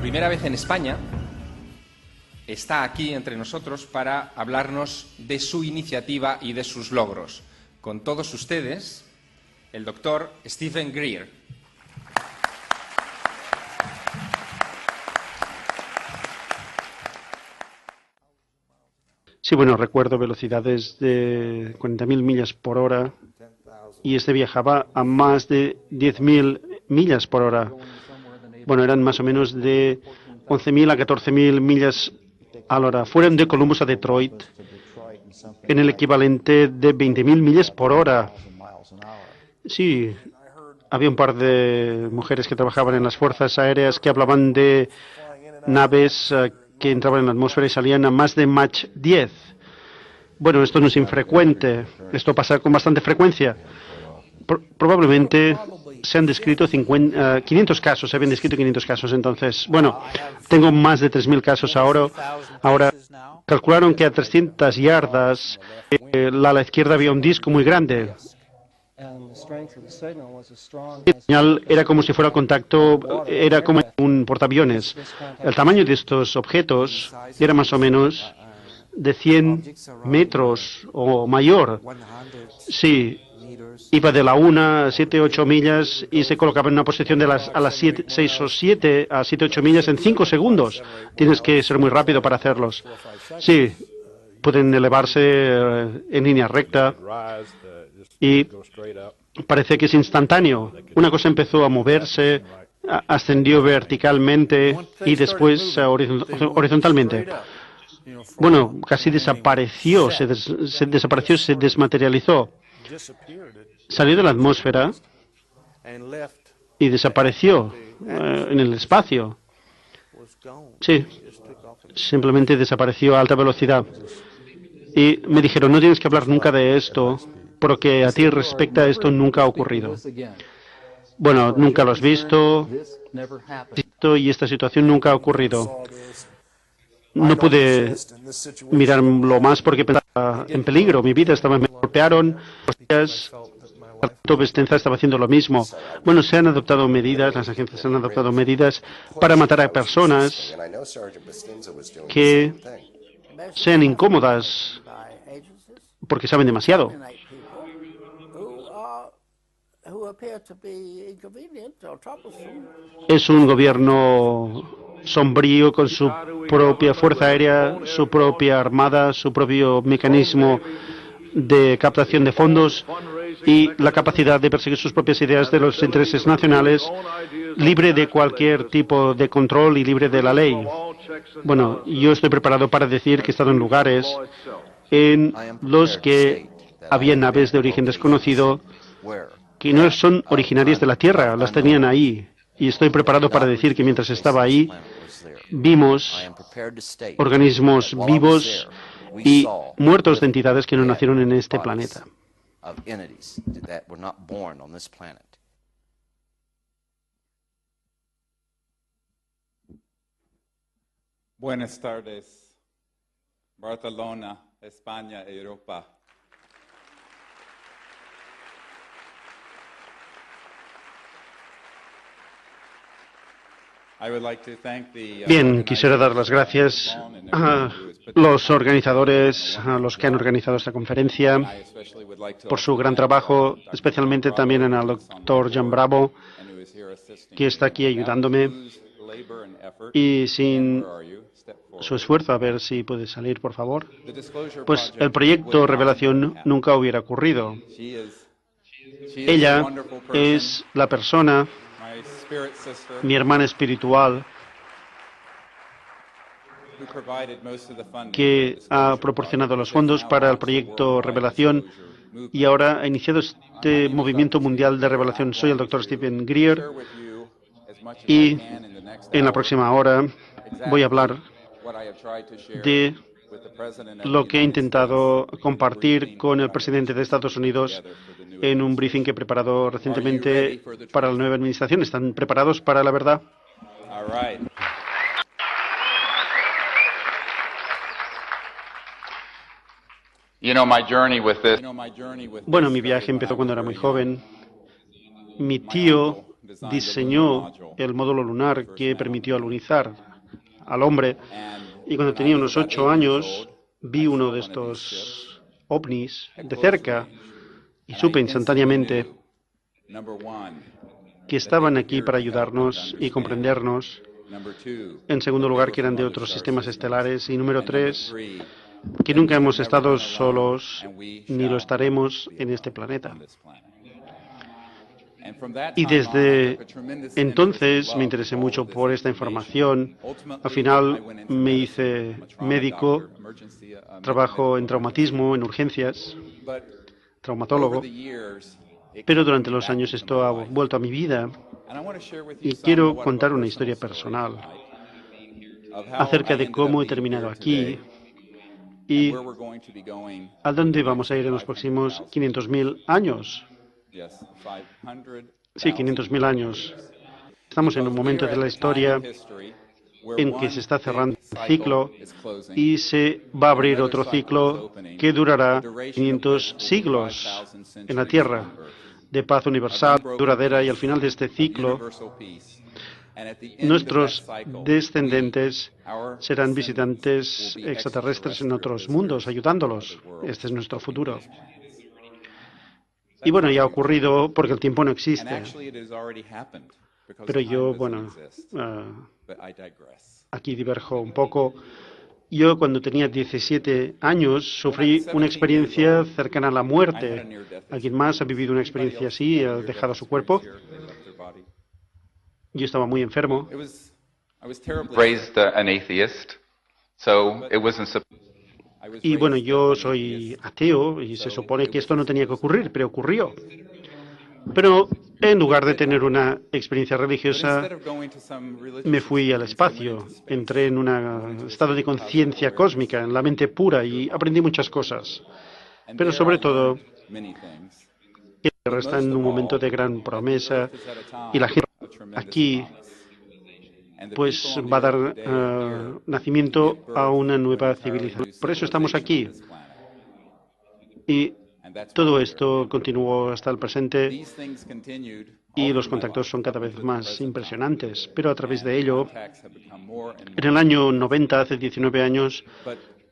primera vez en España, está aquí entre nosotros para hablarnos de su iniciativa y de sus logros. Con todos ustedes, el doctor Stephen Greer. Sí, bueno, recuerdo velocidades de 40.000 millas por hora y viajaba a más de 10.000 millas por hora. Bueno, eran más o menos de 11.000 a 14.000 millas a la hora. Fueron de Columbus a Detroit en el equivalente de 20.000 millas por hora. Sí, había un par de mujeres que trabajaban en las fuerzas aéreas que hablaban de naves que entraban en la atmósfera y salían a más de Mach 10. Bueno, esto no es infrecuente, esto pasa con bastante frecuencia. Probablemente se han descrito 500 casos, se habían descrito 500 casos. Entonces, bueno, tengo más de 3.000 casos ahora. Ahora, calcularon que a 300 yardas a la izquierda había un disco muy grande. La señal era como si fuera contacto, era como un portaaviones. El tamaño de estos objetos era más o menos de 100 metros o mayor. Sí, iba de la 1 a 7, 8 millas y se colocaba en una posición de a las 6 o 7 a 7, 8 millas en 5 segundos. Tienes que ser muy rápido para hacerlos. Sí, pueden elevarse en línea recta y parece que es instantáneo. Una cosa empezó a moverse, ascendió verticalmente y después horizontalmente. Bueno, casi desapareció, se desapareció, se desmaterializó. Salió de la atmósfera y desapareció en el espacio. Sí, simplemente desapareció a alta velocidad. Y me dijeron, no tienes que hablar nunca de esto, porque a ti respecta esto nunca ha ocurrido. Bueno, nunca lo has visto y esta situación nunca ha ocurrido. No pude mirarlo más porque pensaba en peligro. Mi vida estaba, me golpearon. Bestenza estaba haciendo lo mismo. Bueno, se han adoptado medidas, las agencias han adoptado medidas para matar a personas que sean incómodas porque saben demasiado. Es un gobierno sombrío con su propia fuerza aérea, su propia armada, su propio mecanismo de captación de fondos y la capacidad de perseguir sus propias ideas de los intereses nacionales, libre de cualquier tipo de control y libre de la ley. Bueno, yo estoy preparado para decir que he estado en lugares en los que había naves de origen desconocido que no son originarias de la Tierra, las tenían ahí. Y estoy preparado para decir que mientras estaba ahí, vimos organismos vivos y muertos de entidades que no nacieron en este planeta. Buenas tardes, Barcelona, España, Europa. Bien, quisiera dar las gracias a los organizadores, a los que han organizado esta conferencia, por su gran trabajo, especialmente también al doctor John Bravo, que está aquí ayudándome. Y sin su esfuerzo, a ver si puede salir, por favor, pues el proyecto Revelación nunca hubiera ocurrido. Ella es la persona, mi hermana espiritual, que ha proporcionado los fondos para el proyecto Revelación y ahora ha iniciado este movimiento mundial de revelación. Soy el doctor Stephen Greer y en la próxima hora voy a hablar de lo que he intentado compartir con el presidente de Estados Unidos en un briefing que he preparado recientemente para la nueva administración. ¿Están preparados para la verdad? You know, Bueno, mi viaje empezó cuando era muy joven. Mi tío diseñó el módulo lunar que permitió alunizar al hombre. Y cuando tenía unos 8 años, vi uno de estos ovnis de cerca y supe instantáneamente que estaban aquí para ayudarnos y comprendernos. En segundo lugar, que eran de otros sistemas estelares. Y número 3, que nunca hemos estado solos ni lo estaremos en este planeta. Y desde entonces me interesé mucho por esta información. Al final me hice médico, trabajo en traumatismo, en urgencias, traumatólogo. Pero durante los años esto ha vuelto a mi vida y quiero contar una historia personal acerca de cómo he terminado aquí y a dónde vamos a ir en los próximos 500.000 años. Sí, 500.000 años. Estamos en un momento de la historia en que se está cerrando un ciclo y se va a abrir otro ciclo que durará 500 siglos en la Tierra, de paz universal, duradera, y al final de este ciclo nuestros descendientes serán visitantes extraterrestres en otros mundos, ayudándolos. Este es nuestro futuro. Y bueno, ya ha ocurrido porque el tiempo no existe. Pero yo, bueno, aquí diverjo un poco. Yo cuando tenía 17 años sufrí una experiencia cercana a la muerte. ¿Alguien más ha vivido una experiencia así y ha dejado su cuerpo? Yo estaba muy enfermo. Y bueno, yo soy ateo y se supone que esto no tenía que ocurrir, pero ocurrió. Pero en lugar de tener una experiencia religiosa, me fui al espacio. Entré en un estado de conciencia cósmica, en la mente pura, y aprendí muchas cosas. Pero sobre todo, está en un momento de gran promesa y la gente aquí pues va a dar nacimiento a una nueva civilización. Por eso estamos aquí. Y todo esto continuó hasta el presente y los contactos son cada vez más impresionantes. Pero a través de ello, en el año 90, hace 19 años,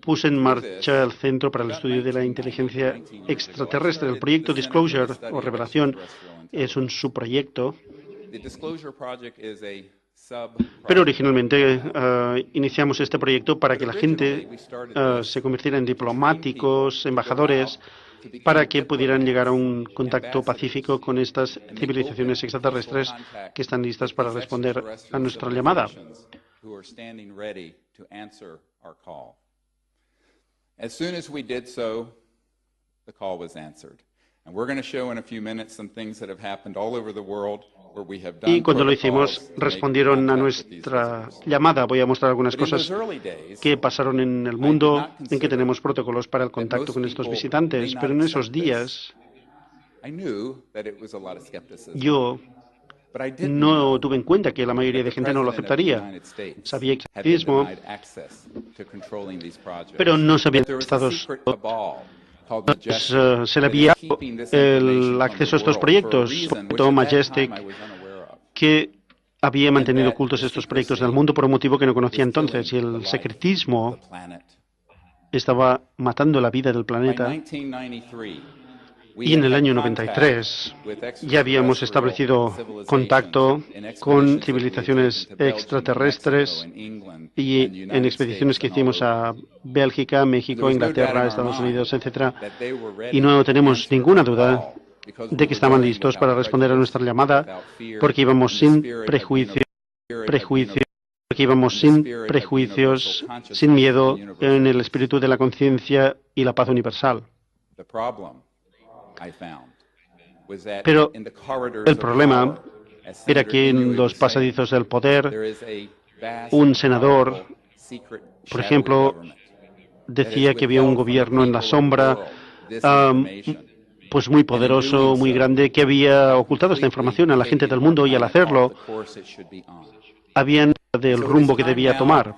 puse en marcha el Centro para el Estudio de la Inteligencia Extraterrestre. El proyecto Disclosure, o Revelación, es un subproyecto. Pero originalmente iniciamos este proyecto para que la gente se convirtiera en diplomáticos, embajadores, para que pudieran llegar a un contacto pacífico con estas civilizaciones extraterrestres que están listas para responder a nuestra llamada. As soon as we did so, the call was answered. And we're going to show in a few minutes some things that have happened all over the world where we have done. Y cuando lo hicimos, respondieron a nuestra llamada. Voy a mostrar algunas cosas que pasaron en el mundo en que tenemos protocolos para el contacto con estos visitantes. Pero en esos días, yo no tuve en cuenta que la mayoría de gente no lo aceptaría. Sabía que mismo, pero no sabía que Estados Unidos se le había el acceso a estos proyectos. Majestic, que había mantenido ocultos estos proyectos del mundo por un motivo que no conocía entonces, y el secretismo estaba matando la vida del planeta. Y en el año 93 ya habíamos establecido contacto con civilizaciones extraterrestres y en expediciones que hicimos a Bélgica, México, Inglaterra, Estados Unidos, etc. Y no tenemos ninguna duda de que estaban listos para responder a nuestra llamada porque íbamos sin prejuicios, sin miedo, en el espíritu de la conciencia y la paz universal. Pero el problema era que en los pasadizos del poder, un senador, por ejemplo, decía que había un gobierno en la sombra, pues muy poderoso, muy grande, que había ocultado esta información a la gente del mundo, y al hacerlo, habían del rumbo que debía tomar.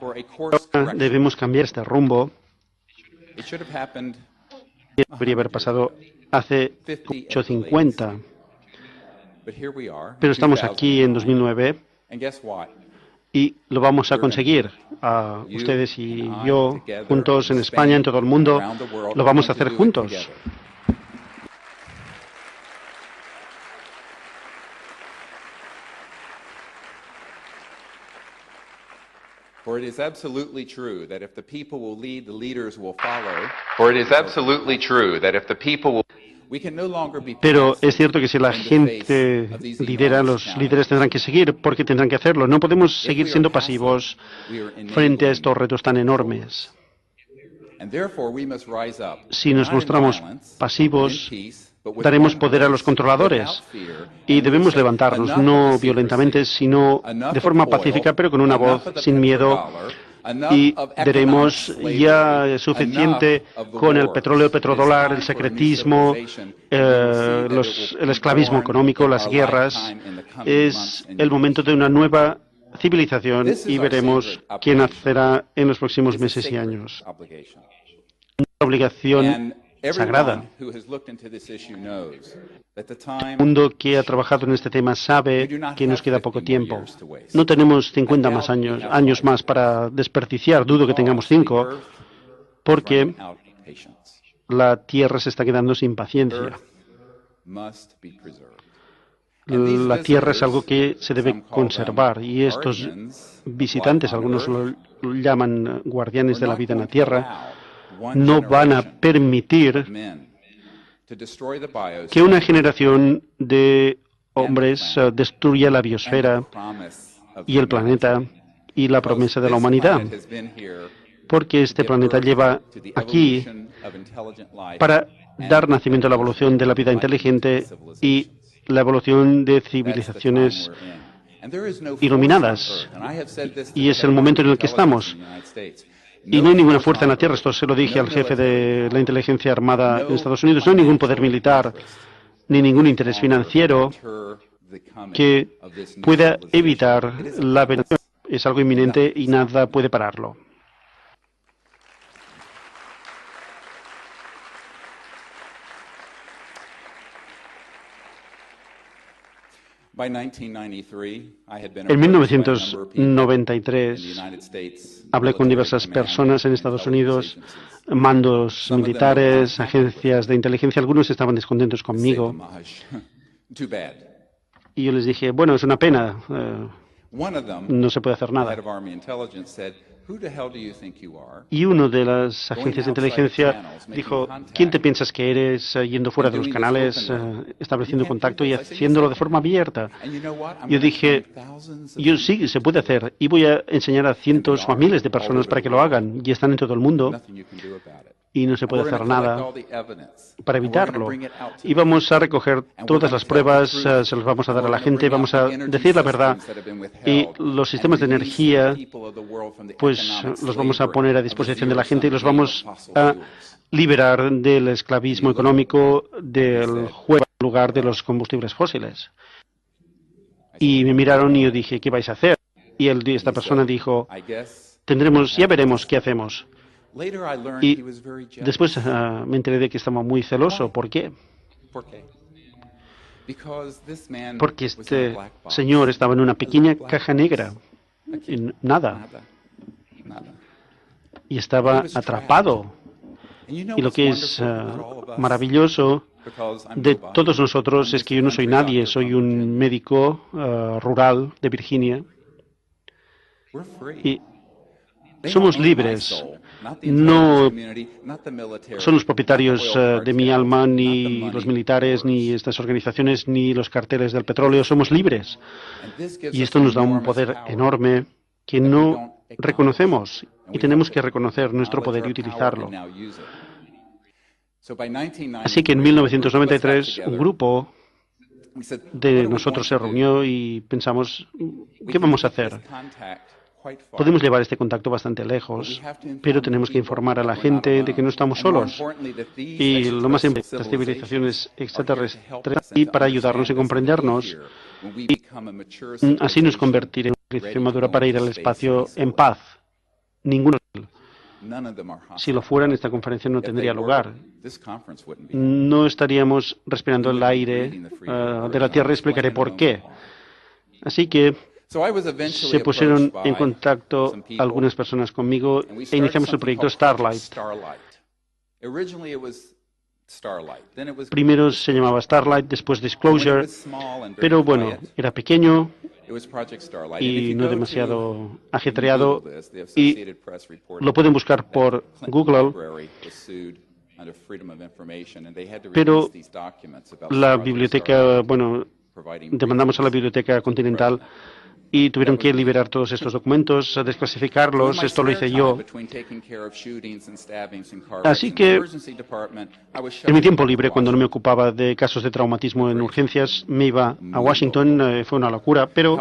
Ahora debemos cambiar este rumbo. Debería haber pasado hace 850. Pero estamos aquí en 2009 And guess what? y lo vamos a conseguir. Ustedes y yo, juntos en España, en todo el mundo, lo vamos a hacer juntos. For it is absolutely true that if the people will lead, the leaders will follow. We can no longer be Pero passive es cierto que si la in the gente face of these lidera, enormous los líderes challenges. tendrán que seguir porque tendrán que hacerlo. No podemos seguir siendo pasivos frente a estos retos tan enormes. And therefore we must rise up, Si nos not in mostramos violence, pasivos, but in peace, but with daremos one poder a los voice, controladores without fear, y and we debemos say, levantarnos, "Enough no of the violentamente, secrecy, sino enough de of forma toil, pacífica, pero con una voz, enough of the sin miedo, petrodollar, enough y of economic diremos slavery, ya es suficiente enough of the con el wars. petróleo, el It is petrodólar, time el for a new secretismo, civilization, and we will see that it will el be esclavismo born económico, in las our guerras. lifetime in the coming Es months and el years. momento de una nueva civilización This is y our veremos sacred quién obligation. nacerá en los próximos It is a meses y sacred años. obligation. Una obligación And sagrada. everyone who has looked into this issue knows that the El time mundo que ha trabajado en este tema sabe que nos queda poco tiempo. No tenemos 50 más años más para desperdiciar. Dudo que tengamos 5, porque running out of patience. la Tierra se está quedando sin paciencia. Earth must be preserved. And these La Tierra es visitors, algo que se debe some call conservar, them y estos guardians of visitantes, life on algunos Earth, lo llaman guardianes de la are not vida en la going to Tierra, allow one no van a generation permitir of men to destroy the biosphere que una generación de hombres destruya la and biosfera the promise of y el humanity. planeta y la promesa de la This humanidad, planet has been here porque este to give planeta birth lleva to the aquí evolution of intelligent life para and dar the nacimiento a la evolución de la vida evolution of inteligente y civilizations. la evolución de That's the time civilizaciones we're in. And there is no force iluminadas. on earth, and I have said this to Y the es el head of momento en el que intelligence estamos. in the United States. Y no hay ninguna fuerza en la Tierra, esto se lo dije al jefe de la inteligencia armada en Estados Unidos, no hay ningún poder militar ni ningún interés financiero que pueda evitar la venganza. Es algo inminente y nada puede pararlo. En 1993 hablé con diversas personas en Estados Unidos, mandos militares, agencias de inteligencia. Algunos estaban descontentos conmigo y yo les dije, bueno, es una pena, no se puede hacer nada. Y uno de las agencias de inteligencia dijo, ¿quién te piensas que eres yendo fuera de los canales, estableciendo contacto y haciéndolo de forma abierta? Yo dije, yo sí, se puede hacer y voy a enseñar a cientos o a miles de personas para que lo hagan y están en todo el mundo y no se puede hacer nada para evitarlo. Y vamos a recoger todas las pruebas, se las vamos a dar a la gente, vamos a decir la verdad y los sistemas de energía pues los vamos a poner a disposición de la gente y los vamos a liberar del esclavismo económico del juego en lugar de los combustibles fósiles. Y me miraron y yo dije, ¿qué vais a hacer? Y esta persona dijo, ya veremos qué hacemos. Y después me enteré de que estaba muy celoso. ¿Por qué? Porque este señor estaba en una pequeña caja negra. Nada. Y estaba atrapado. Y lo que es maravilloso de todos nosotros es que yo no soy nadie, soy un médico rural de Virginia. Y somos libres. No son los propietarios de mi alma, ni los militares, ni estas organizaciones, ni los carteles del petróleo. Somos libres. Y esto nos da un poder enorme que no reconocemos y tenemos que reconocer nuestro poder y utilizarlo. Así que en 1993 un grupo de nosotros se reunió y pensamos, ¿qué vamos a hacer? Podemos llevar este contacto bastante lejos, pero tenemos que informar a la gente de que no estamos solos. Y lo más importante, estas civilizaciones extraterrestres, y para ayudarnos y comprendernos, y así nos convertiremos en una civilización madura para ir al espacio en paz. Ninguno. Si lo fueran, esta conferencia no tendría lugar. No estaríamos respirando el aire de la Tierra. Explicaré por qué. Así que se pusieron en contacto algunas personas conmigo e iniciamos el proyecto Starlight. Primero se llamaba Starlight, después Disclosure, pero bueno, era pequeño y no demasiado ajetreado, y lo pueden buscar por Google, pero la biblioteca, bueno, demandamos a la Biblioteca Continental y tuvieron que liberar todos estos documentos, desclasificarlos. Esto lo hice yo. Así que en mi tiempo libre, cuando no me ocupaba de casos de traumatismo en urgencias, me iba a Washington. Fue una locura, pero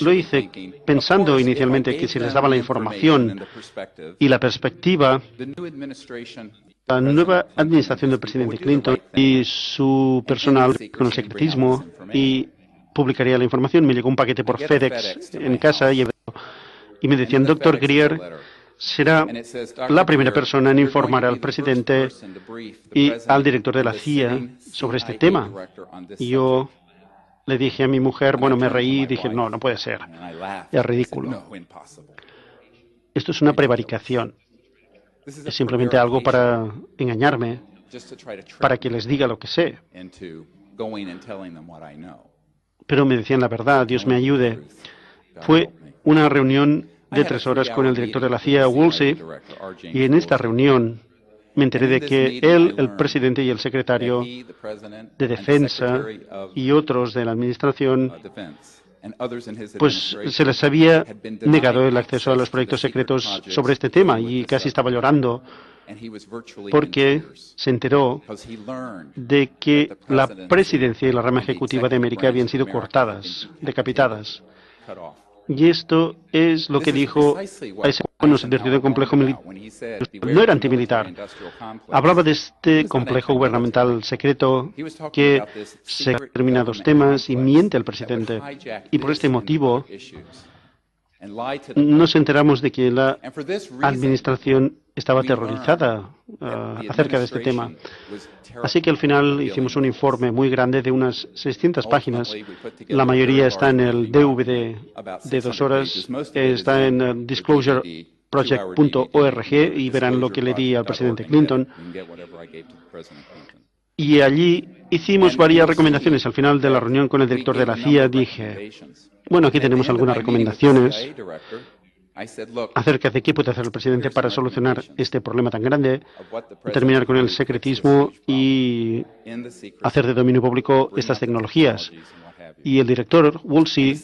lo hice pensando inicialmente que si les daba la información y la perspectiva, la nueva administración del presidente Clinton y su personal con el secretismo y publicaría la información. Me llegó un paquete por FedEx en casa y me decían: Dr. Greer será la primera persona en informar al presidente y al director de la CIA sobre este tema. Y yo le dije a mi mujer, bueno, me reí y dije, no, no puede ser, es ridículo. Esto es una prevaricación. Es simplemente algo para engañarme, para que les diga lo que sé. Pero me decían la verdad, Dios me ayude. Fue una reunión de 3 horas con el director de la CIA, Woolsey, y en esta reunión me enteré de que él, el presidente y el secretario de Defensa y otros de la administración, pues se les había negado el acceso a los proyectos secretos sobre este tema, y casi estaba llorando porque se enteró de que la presidencia y la rama ejecutiva de América habían sido cortadas, decapitadas. Y esto es lo que dijo Eisenhower, nos advirtió de complejo militar. No era antimilitar. Hablaba de este complejo gubernamental secreto que se determinados temas y miente al presidente. Y por este motivo nos enteramos de que la administración estaba aterrorizada acerca de este tema. Así que al final hicimos un informe muy grande de unas 600 páginas. La mayoría está en el DVD de 2 horas. Está en disclosureproject.org y verán lo que le di al presidente Clinton. Y allí hicimos varias recomendaciones. Al final de la reunión con el director de la CIA dije, bueno, aquí tenemos algunas recomendaciones acerca de qué puede hacer el presidente para solucionar este problema tan grande, terminar con el secretismo y hacer de dominio público estas tecnologías. Y el director, Woolsey,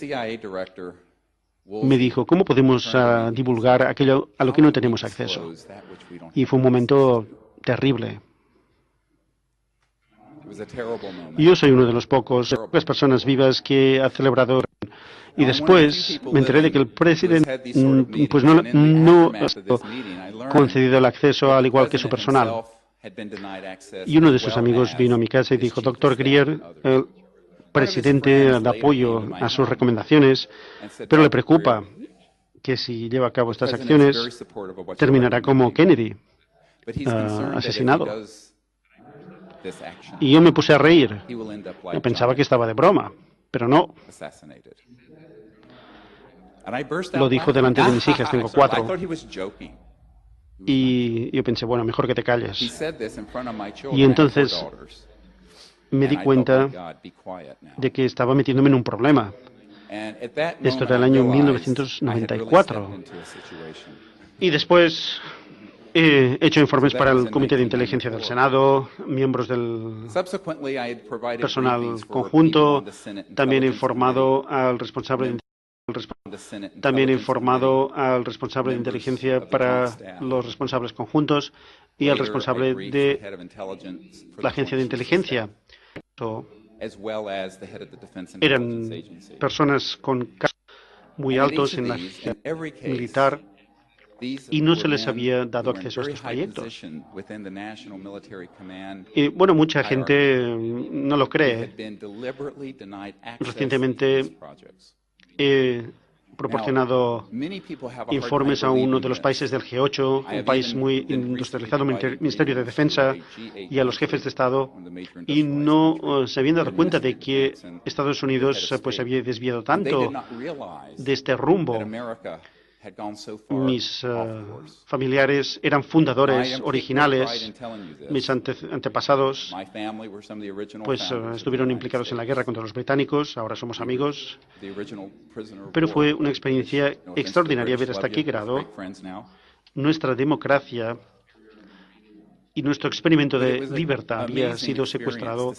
me dijo, ¿cómo podemos divulgar aquello a lo que no tenemos acceso? Y fue un momento terrible. Yo soy uno de las pocas personas vivas que ha celebrado. Y después me enteré de que el presidente pues no ha concedido el acceso, al igual que su personal. Y uno de sus amigos vino a mi casa y dijo, Dr. Greer, el presidente da apoyo a sus recomendaciones, pero le preocupa que si lleva a cabo estas acciones terminará como Kennedy, asesinado. Y yo me puse a reír. Yo pensaba que estaba de broma, pero no. Lo dijo delante de mis hijas, tengo 4. Y yo pensé, bueno, mejor que te calles. Y entonces me di cuenta de que estaba metiéndome en un problema. Esto era el año 1994. Y después he hecho informes para el Comité de Inteligencia del Senado, miembros del personal conjunto, también he informado al responsable de inteligencia para los responsables conjuntos y al responsable de la agencia de inteligencia. Eran personas con cargos muy altos en la agencia militar y no se les había dado acceso a estos proyectos. Y bueno, mucha gente no lo cree. Recientemente he proporcionado informes a uno de los países del G8, un país muy industrializado, Ministerio de Defensa, y a los jefes de Estado, y no se habían dado cuenta de que Estados Unidos pues había desviado tanto de este rumbo. Mis familiares eran fundadores originales, mis antepasados pues estuvieron implicados en la guerra contra los británicos, ahora somos amigos, pero fue una experiencia extraordinaria ver hasta qué grado nuestra democracia y nuestro experimento de libertad había sido secuestrado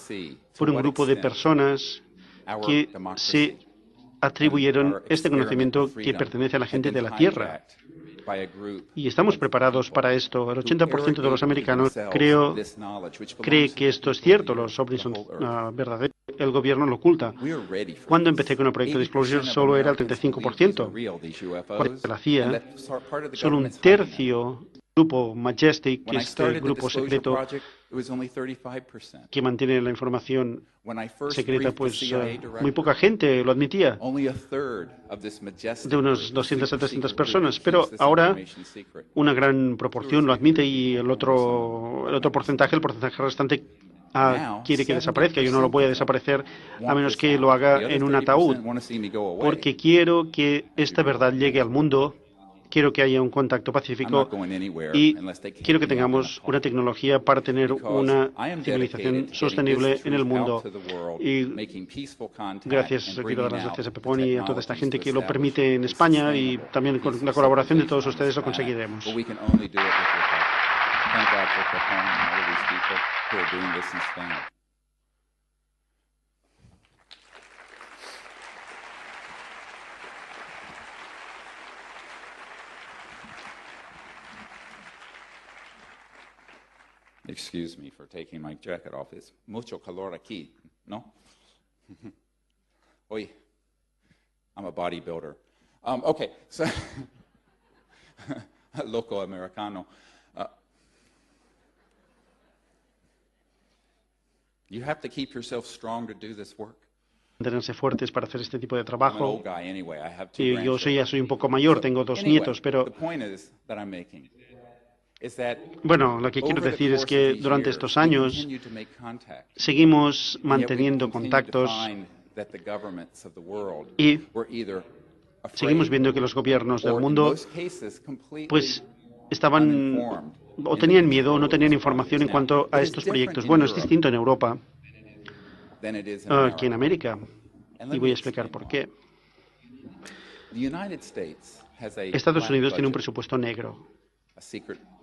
por un grupo de personas que se atribuyeron este conocimiento que pertenece a la gente de la Tierra. Y estamos preparados para esto. El 80% de los americanos cree que esto es cierto, los ovnis son verdaderos. El gobierno lo oculta. Cuando empecé con el proyecto Disclosure solo era el 35%. Cuando la CIA, solo un tercio del grupo Majestic, este grupo secreto que mantiene la información secreta, pues muy poca gente lo admitía, de unos 200 a 300 personas, pero ahora una gran proporción lo admite y el otro porcentaje, el porcentaje restante, quiere que desaparezca. Yo no lo voy a desaparecer a menos que lo haga en un ataúd, porque quiero que esta verdad llegue al mundo. Quiero que haya un contacto pacífico y quiero que tengamos una tecnología para tener una civilización sostenible en el mundo. Y quiero dar las gracias a Pepón y a toda esta gente que lo permite en España, y también con la colaboración de todos ustedes lo conseguiremos. Excuse me for taking my jacket off. It's mucho calor aquí, ¿no? Oye, I'm a bodybuilder. Okay, so loco americano. You have to keep yourself strong to do this work. Mantenerse fuertes para hacer este tipo de trabajo. Y yo ya soy un poco mayor, tengo dos nietos, pero bueno, lo que quiero decir es que durante estos años seguimos manteniendo contactos y seguimos viendo que los gobiernos del mundo pues estaban o tenían miedo o no tenían información en cuanto a estos proyectos. Bueno, es distinto en Europa que en América, y voy a explicar por qué. Estados Unidos tiene un presupuesto negro,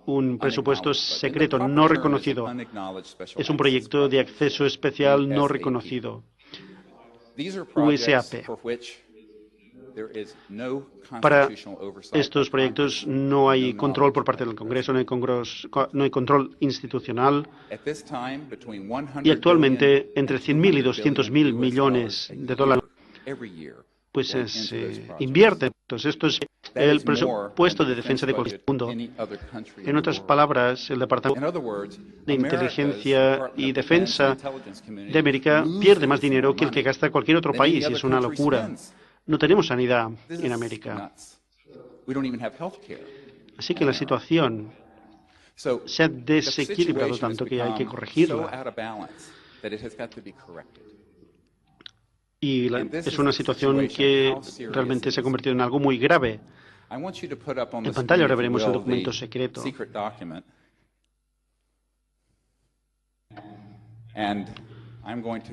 un presupuesto secreto no reconocido. Es un proyecto de acceso especial no reconocido, USAP. Para estos proyectos no hay control por parte del Congreso, no hay control institucional. Y actualmente, entre 100.000 y 200.000 millones de dólares pues se invierte. Entonces, esto es el presupuesto de defensa de cualquier mundo. En otras palabras, el Departamento de Inteligencia y Defensa de América pierde más dinero que el que gasta cualquier otro país, y es una locura. No tenemos sanidad en América. Así que la situación se ha desequilibrado tanto que hay que corregirla. Y es una situación que realmente se ha convertido en algo muy grave. En pantalla ahora veremos el documento secreto.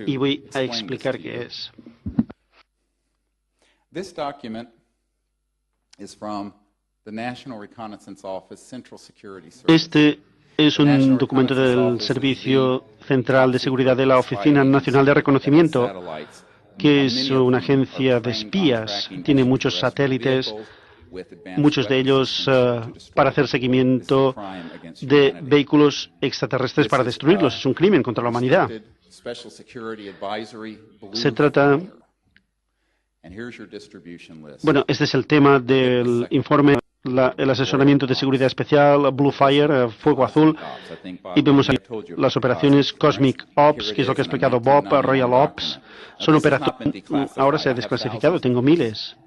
Y voy a explicar qué es. Este es un documento del Servicio Central de Seguridad de la Oficina Nacional de Reconocimiento, que es una agencia de espías. Tiene muchos satélites, muchos de ellos para hacer seguimiento de vehículos extraterrestres para destruirlos. Es un crimen contra la humanidad. Se trata... Bueno, este es el tema del informe, el asesoramiento de seguridad especial, Blue Fire, Fuego Azul, y vemos aquí las operaciones Cosmic Ops, que es lo que ha explicado Bob, Royal Ops. Son operaciones, ahora se ha desclasificado, tengo miles.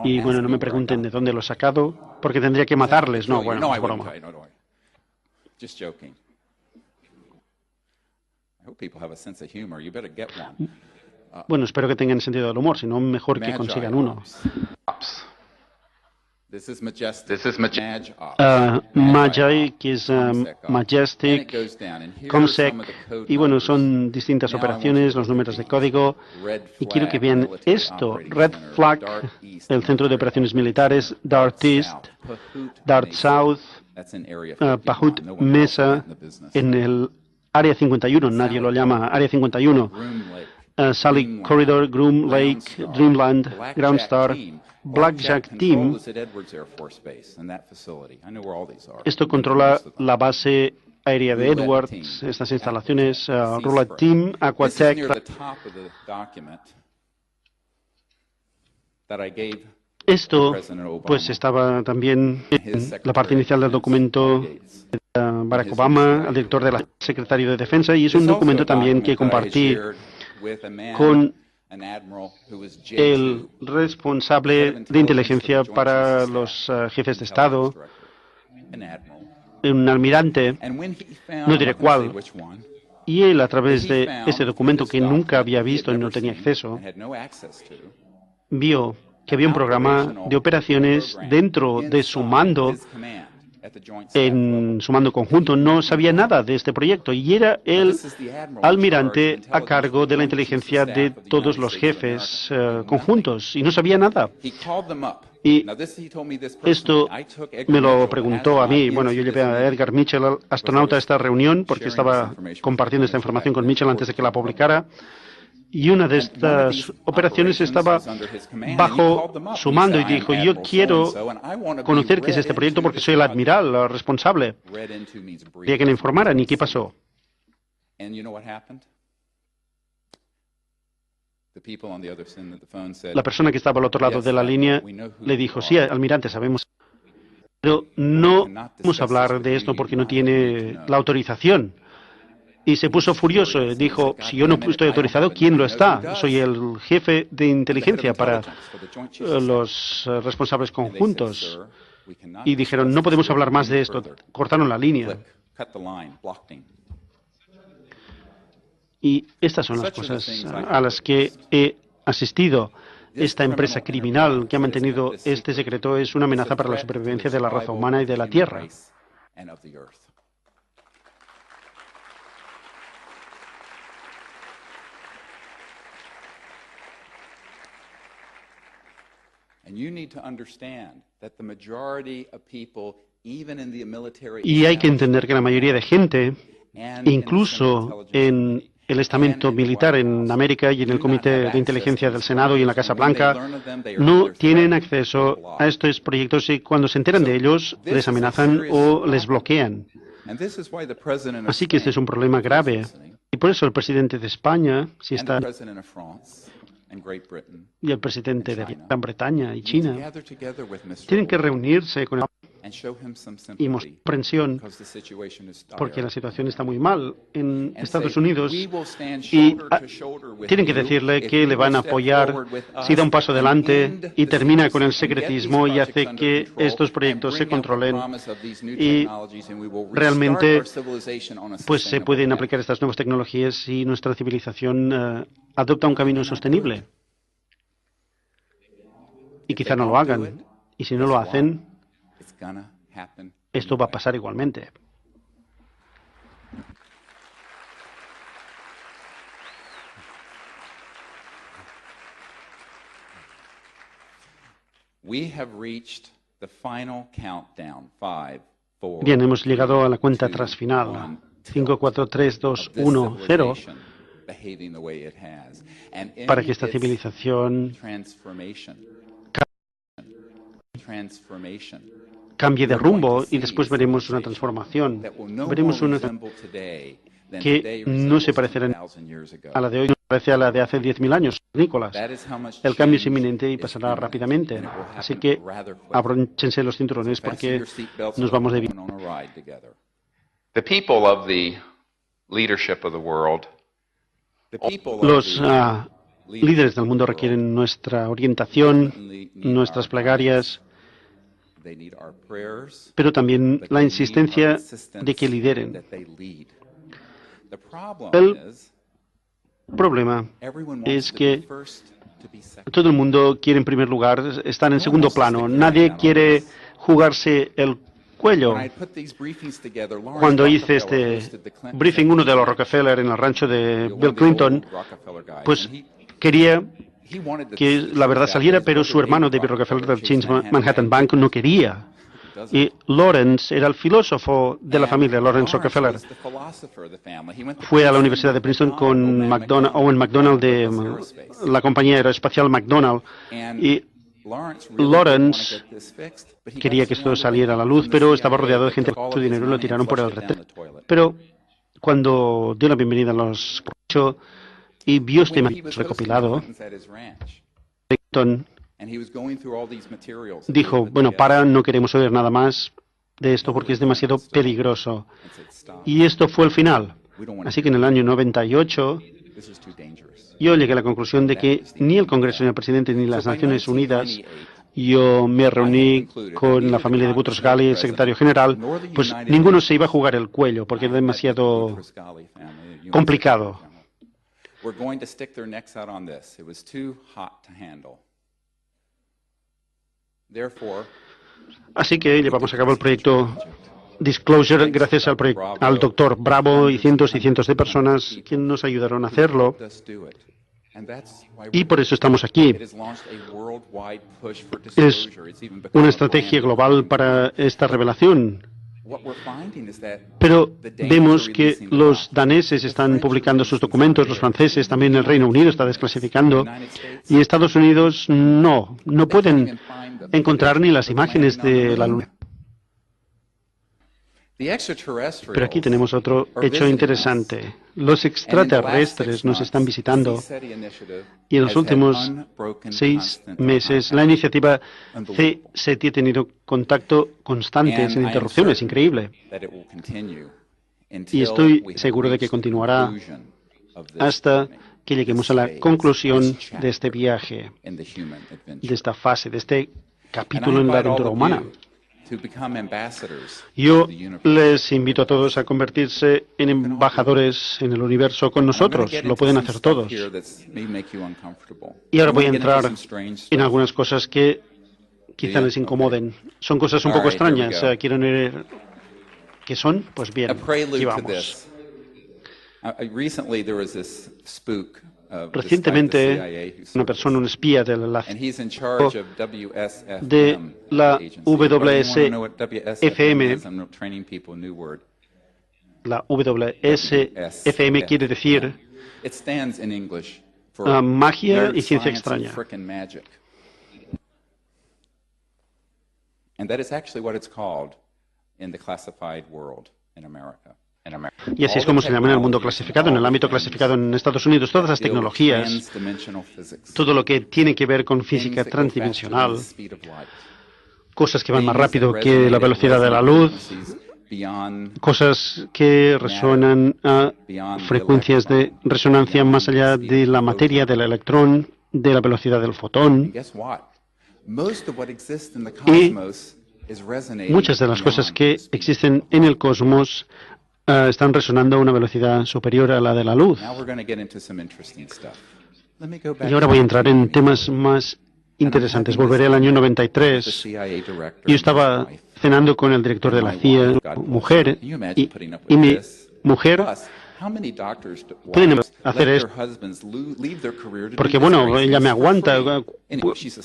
Y bueno, no me pregunten de dónde lo he sacado, porque tendría que matarles. No, bueno, es broma. Just joking. I hope people have a sense of humor. You better get one. Bueno, espero que tengan sentido del humor, si no, mejor que consigan uno. This is Magi. Magi, que es Majestic, ComSec, y bueno, son distintas operaciones, los números de código, y quiero que vean esto: Red Flag, el centro de operaciones militares, Dart East, Dart South, Pahut Mesa, en el Área 51, nadie lo llama Área 51, Sally Corridor, Groom Lake, Dreamland, Ground Star, Blackjack Team. Esto controla la base aérea de Edwards, estas instalaciones, Roulette Team, Aquatech. Esto pues estaba también en la parte inicial del documento de Barack Obama, al director de la Secretario de Defensa, y es un documento también que compartí con el responsable de inteligencia para los jefes de Estado, un almirante, no diré cuál, y él, a través de este documento que nunca había visto y no tenía acceso, vio que había un programa de operaciones dentro de su mando, en su mando conjunto. No sabía nada de este proyecto y era el almirante a cargo de la inteligencia de todos los jefes conjuntos y no sabía nada. Y esto me lo preguntó a mí. Bueno, yo llevé a Edgar Mitchell, astronauta, a esta reunión porque estaba compartiendo esta información con Mitchell antes de que la publicara. Y una de estas operaciones estaba bajo su mando y dijo: yo quiero conocer qué es este proyecto porque soy el admiral, el responsable. Quería que me informaran. ¿Y qué pasó? La persona que estaba al otro lado de la línea le dijo: sí, almirante, sabemos, pero no vamos a hablar de esto porque no tiene la autorización. Y se puso furioso. Dijo: si yo no estoy autorizado, ¿quién lo está? Soy el jefe de inteligencia para los responsables conjuntos. Y dijeron: no podemos hablar más de esto. Cortaron la línea. Y estas son las cosas a las que he asistido. Esta empresa criminal que ha mantenido este secreto es una amenaza para la supervivencia de la raza humana y de la Tierra. Y hay que entender que la mayoría de gente, incluso en el estamento militar en América y en el Comité de Inteligencia del Senado y en la Casa Blanca, no tienen acceso a estos proyectos y cuando se enteran de ellos les amenazan o les bloquean. Así que este es un problema grave. Y por eso el presidente de España, si está, y el presidente de Gran Bretaña y China tienen que reunirse con él y mostrar comprensión porque la situación está muy mal en Estados Unidos y tienen que decirle que le van a apoyar si da un paso adelante y termina con el secretismo y hace que estos proyectos se controlen y realmente pues se pueden aplicar estas nuevas tecnologías y nuestra civilización adopta un camino sostenible. Y quizá no lo hagan. Y si no lo hacen, esto va a pasar igualmente. Bien, hemos llegado a la cuenta atrás final. 5, 4, 3, 2, 1, 0. Para que esta civilización cambie de rumbo y después veremos una transformación. Veremos una que no se parecerá a la de hoy, no parece a la de hace 10.000 años, Nicolás. El cambio es inminente y pasará rápidamente. Así que abróchense los cinturones porque nos vamos de viaje. líderes del mundo requieren nuestra orientación, nuestras plegarias, pero también la insistencia de que lideren. El problema es que todo el mundo quiere en primer lugar estar en segundo plano. Nadie quiere jugarse el cuello. Cuando hice este briefing, uno de los Rockefeller en el rancho de Bill Clinton, pues quería que la verdad saliera, pero su hermano David Rockefeller del Chase Manhattan Bank no quería. Y Lawrence era el filósofo de la familia, Lawrence Rockefeller. Fue a la Universidad de Princeton con Owen McDonald de la compañía aeroespacial McDonnell. Y Lawrence quería que esto saliera a la luz, pero estaba rodeado de gente con su dinero y lo tiraron por el retrete. Pero cuando dio la bienvenida a los y vio este material recopilado, Clinton dijo, bueno, no queremos oír nada más de esto porque es demasiado peligroso. Y esto fue el final. Así que en el año 98 yo llegué a la conclusión de que ni el Congreso, ni el presidente, ni las Naciones Unidas, yo me reuní con la familia de Boutros Ghali, el secretario general, pues ninguno se iba a jugar el cuello porque era demasiado complicado. Así que llevamos a cabo el proyecto Disclosure gracias al doctor Bravo y cientos de personas que nos ayudaron a hacerlo. Y por eso estamos aquí. Es una estrategia global para esta revelación. Pero vemos que los daneses están publicando sus documentos, los franceses, también el Reino Unido está desclasificando, y Estados Unidos no pueden encontrar ni las imágenes de la Luna. Pero aquí tenemos otro hecho interesante. Los extraterrestres nos están visitando y en los últimos 6 meses la iniciativa CSETI ha tenido contacto constante, sin interrupciones, increíble. Y estoy seguro de que continuará hasta que lleguemos a la conclusión de este viaje, de esta fase, de este capítulo en la aventura humana. Yo les invito a todos a convertirse en embajadores en el universo con nosotros. Lo pueden hacer todos. Y ahora voy a entrar en algunas cosas que quizá les incomoden. Son cosas un poco extrañas. ¿Quieren ver qué son? Pues bien, aquí vamos. Recientemente, una persona, un espía de la WSFM, la WSFM quiere decir magia y ciencia extraña. Y así es como se llama en el mundo clasificado, en el ámbito clasificado en Estados Unidos, todas las tecnologías, todo lo que tiene que ver con física transdimensional, cosas que van más rápido que la velocidad de la luz, cosas que resuenan a frecuencias de resonancia más allá de la materia, del electrón, de la velocidad del fotón. Y muchas de las cosas que existen en el cosmos están resonando a una velocidad superior a la de la luz. Y ahora voy a entrar en temas más interesantes. Volveré al año 93. Yo estaba cenando con el director de la CIA, mujer, y mi mujer... Pueden hacer esto porque, bueno, ella me aguanta.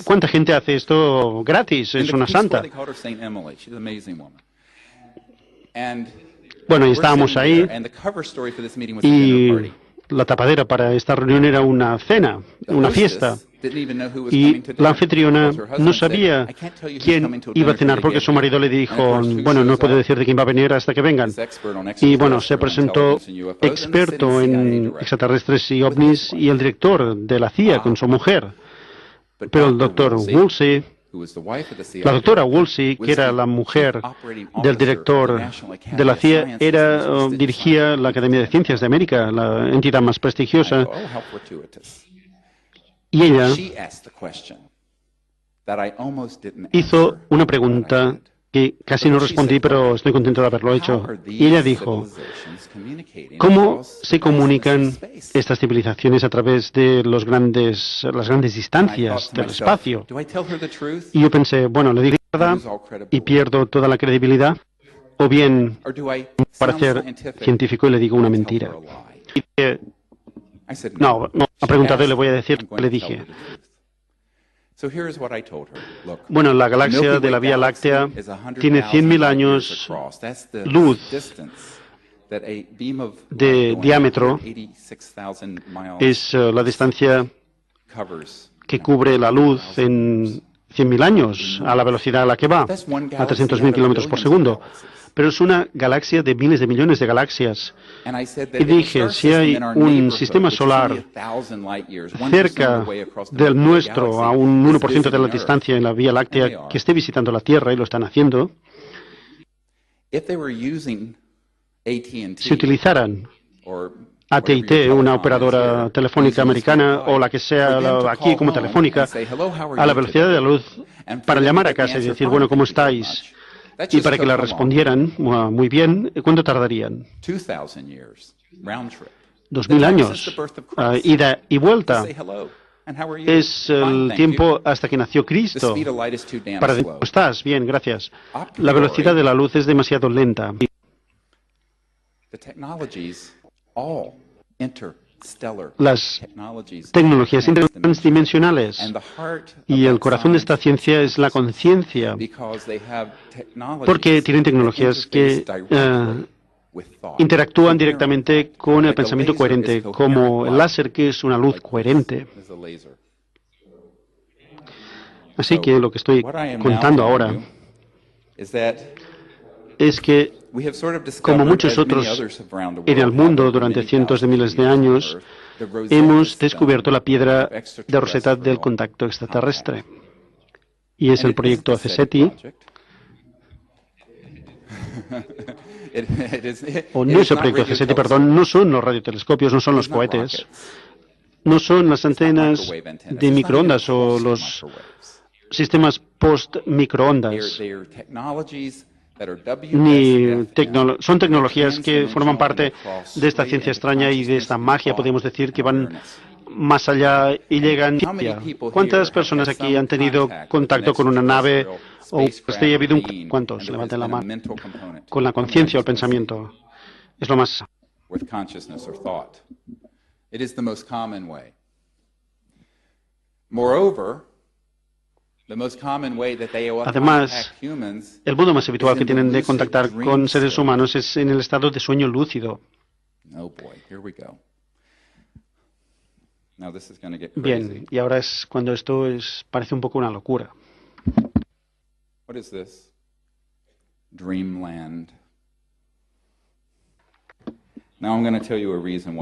¿Cuánta gente hace esto gratis? Es una santa. Bueno, y estábamos ahí y la tapadera para esta reunión era una cena, una fiesta. Y la anfitriona no sabía quién iba a cenar porque su marido le dijo, bueno, no puedo decir de quién va a venir hasta que vengan. Y bueno, se presentó experto en extraterrestres y ovnis y el director de la CIA con su mujer. Pero el doctor Woolsey, la doctora Woolsey, que era la mujer del director de la CIA, dirigía la Academia de Ciencias de América, la entidad más prestigiosa. Y ella She asked the question that I almost didn't hizo answer, una but I pregunta did. que casi no respondí, pero estoy contento de haberlo hecho. How are Y ella these dijo, civilizations communicating ¿cómo across the se comunican vastness of space? estas civilizaciones a través de las grandes And I thought distancias to del myself, espacio? do I tell her the truth, Y yo pensé, bueno, le digo la verdad lose all y credibility? pierdo toda la credibilidad, o bien Or do I sound parecer scientific científico y le digo una and tell mentira. her a lie? Y dije, I said, no, ha She preguntado y le asked, voy a decir, I'm going le to tell dije. her the truth. So here's what I told her. Look, Bueno, la the galaxia Milky de la Way Vía galaxy Láctea is 100,000 tiene 100.000 light años years across. That's the luz distance that a beam of de light going diámetro 186,000 miles es la distancia covers. que cubre la luz en 100.000 años a la velocidad a la que va, That's one a galaxy 300.000 out of kilómetros por billions of segundo. galaxies. Pero es una galaxia de miles de millones de galaxias. And I said that Y if the dije, star si system hay in our un neighborhood, sistema which is only solar 1,000 light years, 1% cerca of the way across the del Milky Way nuestro, a galaxy, un is 1% de la visiting Earth, distancia en la Vía and they Láctea, are. que esté visitando la Tierra, y lo están haciendo, If they were using AT&T si utilizaran or AT&T, una operadora telefónica americana, o la que sea aquí como telefónica, a la velocidad de la luz, para llamar a casa y decir, bueno, ¿cómo estáis? Y para que la respondieran muy bien, ¿cuánto tardarían? 2,000 years, round trip. 2.000 años, ida y vuelta. Es el tiempo hasta que nació Cristo. Para decir, ¿cómo estás? Bien, gracias. La velocidad de la luz es demasiado lenta. Las tecnologías transdimensionales y el corazón de esta ciencia es la conciencia, porque tienen tecnologías que interactúan directamente con el pensamiento coherente, como el láser, que es una luz coherente. Así que lo que estoy contando ahora es que, como muchos otros en el mundo durante cientos de miles de años, hemos descubierto la piedra de Rosetta del contacto extraterrestre. Y es el proyecto CSETI, o no es el proyecto CSETI, perdón, no son los radiotelescopios, no son los cohetes, no son las antenas de microondas o los sistemas post-microondas, son tecnologías que forman parte de esta ciencia extraña y de esta magia, podemos decir, que van más allá y llegan. ¿Cuántas personas aquí han tenido contacto con una nave o ha habido ¿cuántos? Levanten la mano. Con la conciencia o el pensamiento. Es lo más. Además, el modo más habitual que tienen de contactar con seres humanos es en el estado de sueño lúcido. Bien, y ahora es cuando esto parece un poco una locura.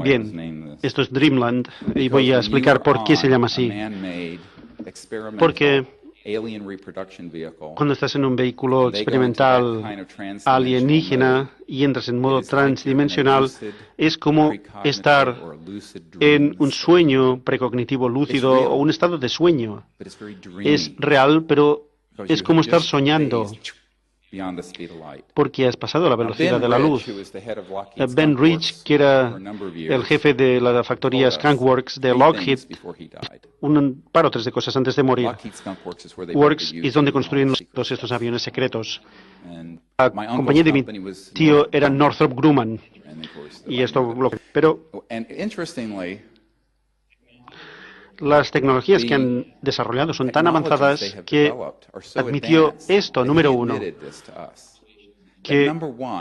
Bien, esto es Dreamland y voy a explicar por qué se llama así. Porque cuando estás en un vehículo experimental alienígena y entras en modo transdimensional, es como estar en un sueño precognitivo lúcido o un estado de sueño. Es real, pero es como estar soñando, porque has pasado la velocidad de la luz. Ben Rich, que era el jefe de la factoría Skunk Works de Lockheed, un par o tres de cosas antes de morir. Works es donde construyen todos estos aviones secretos. La compañía de mi tío era Northrop Grumman. Y esto pero las tecnologías que han desarrollado son tan avanzadas que admitió esto, número uno, que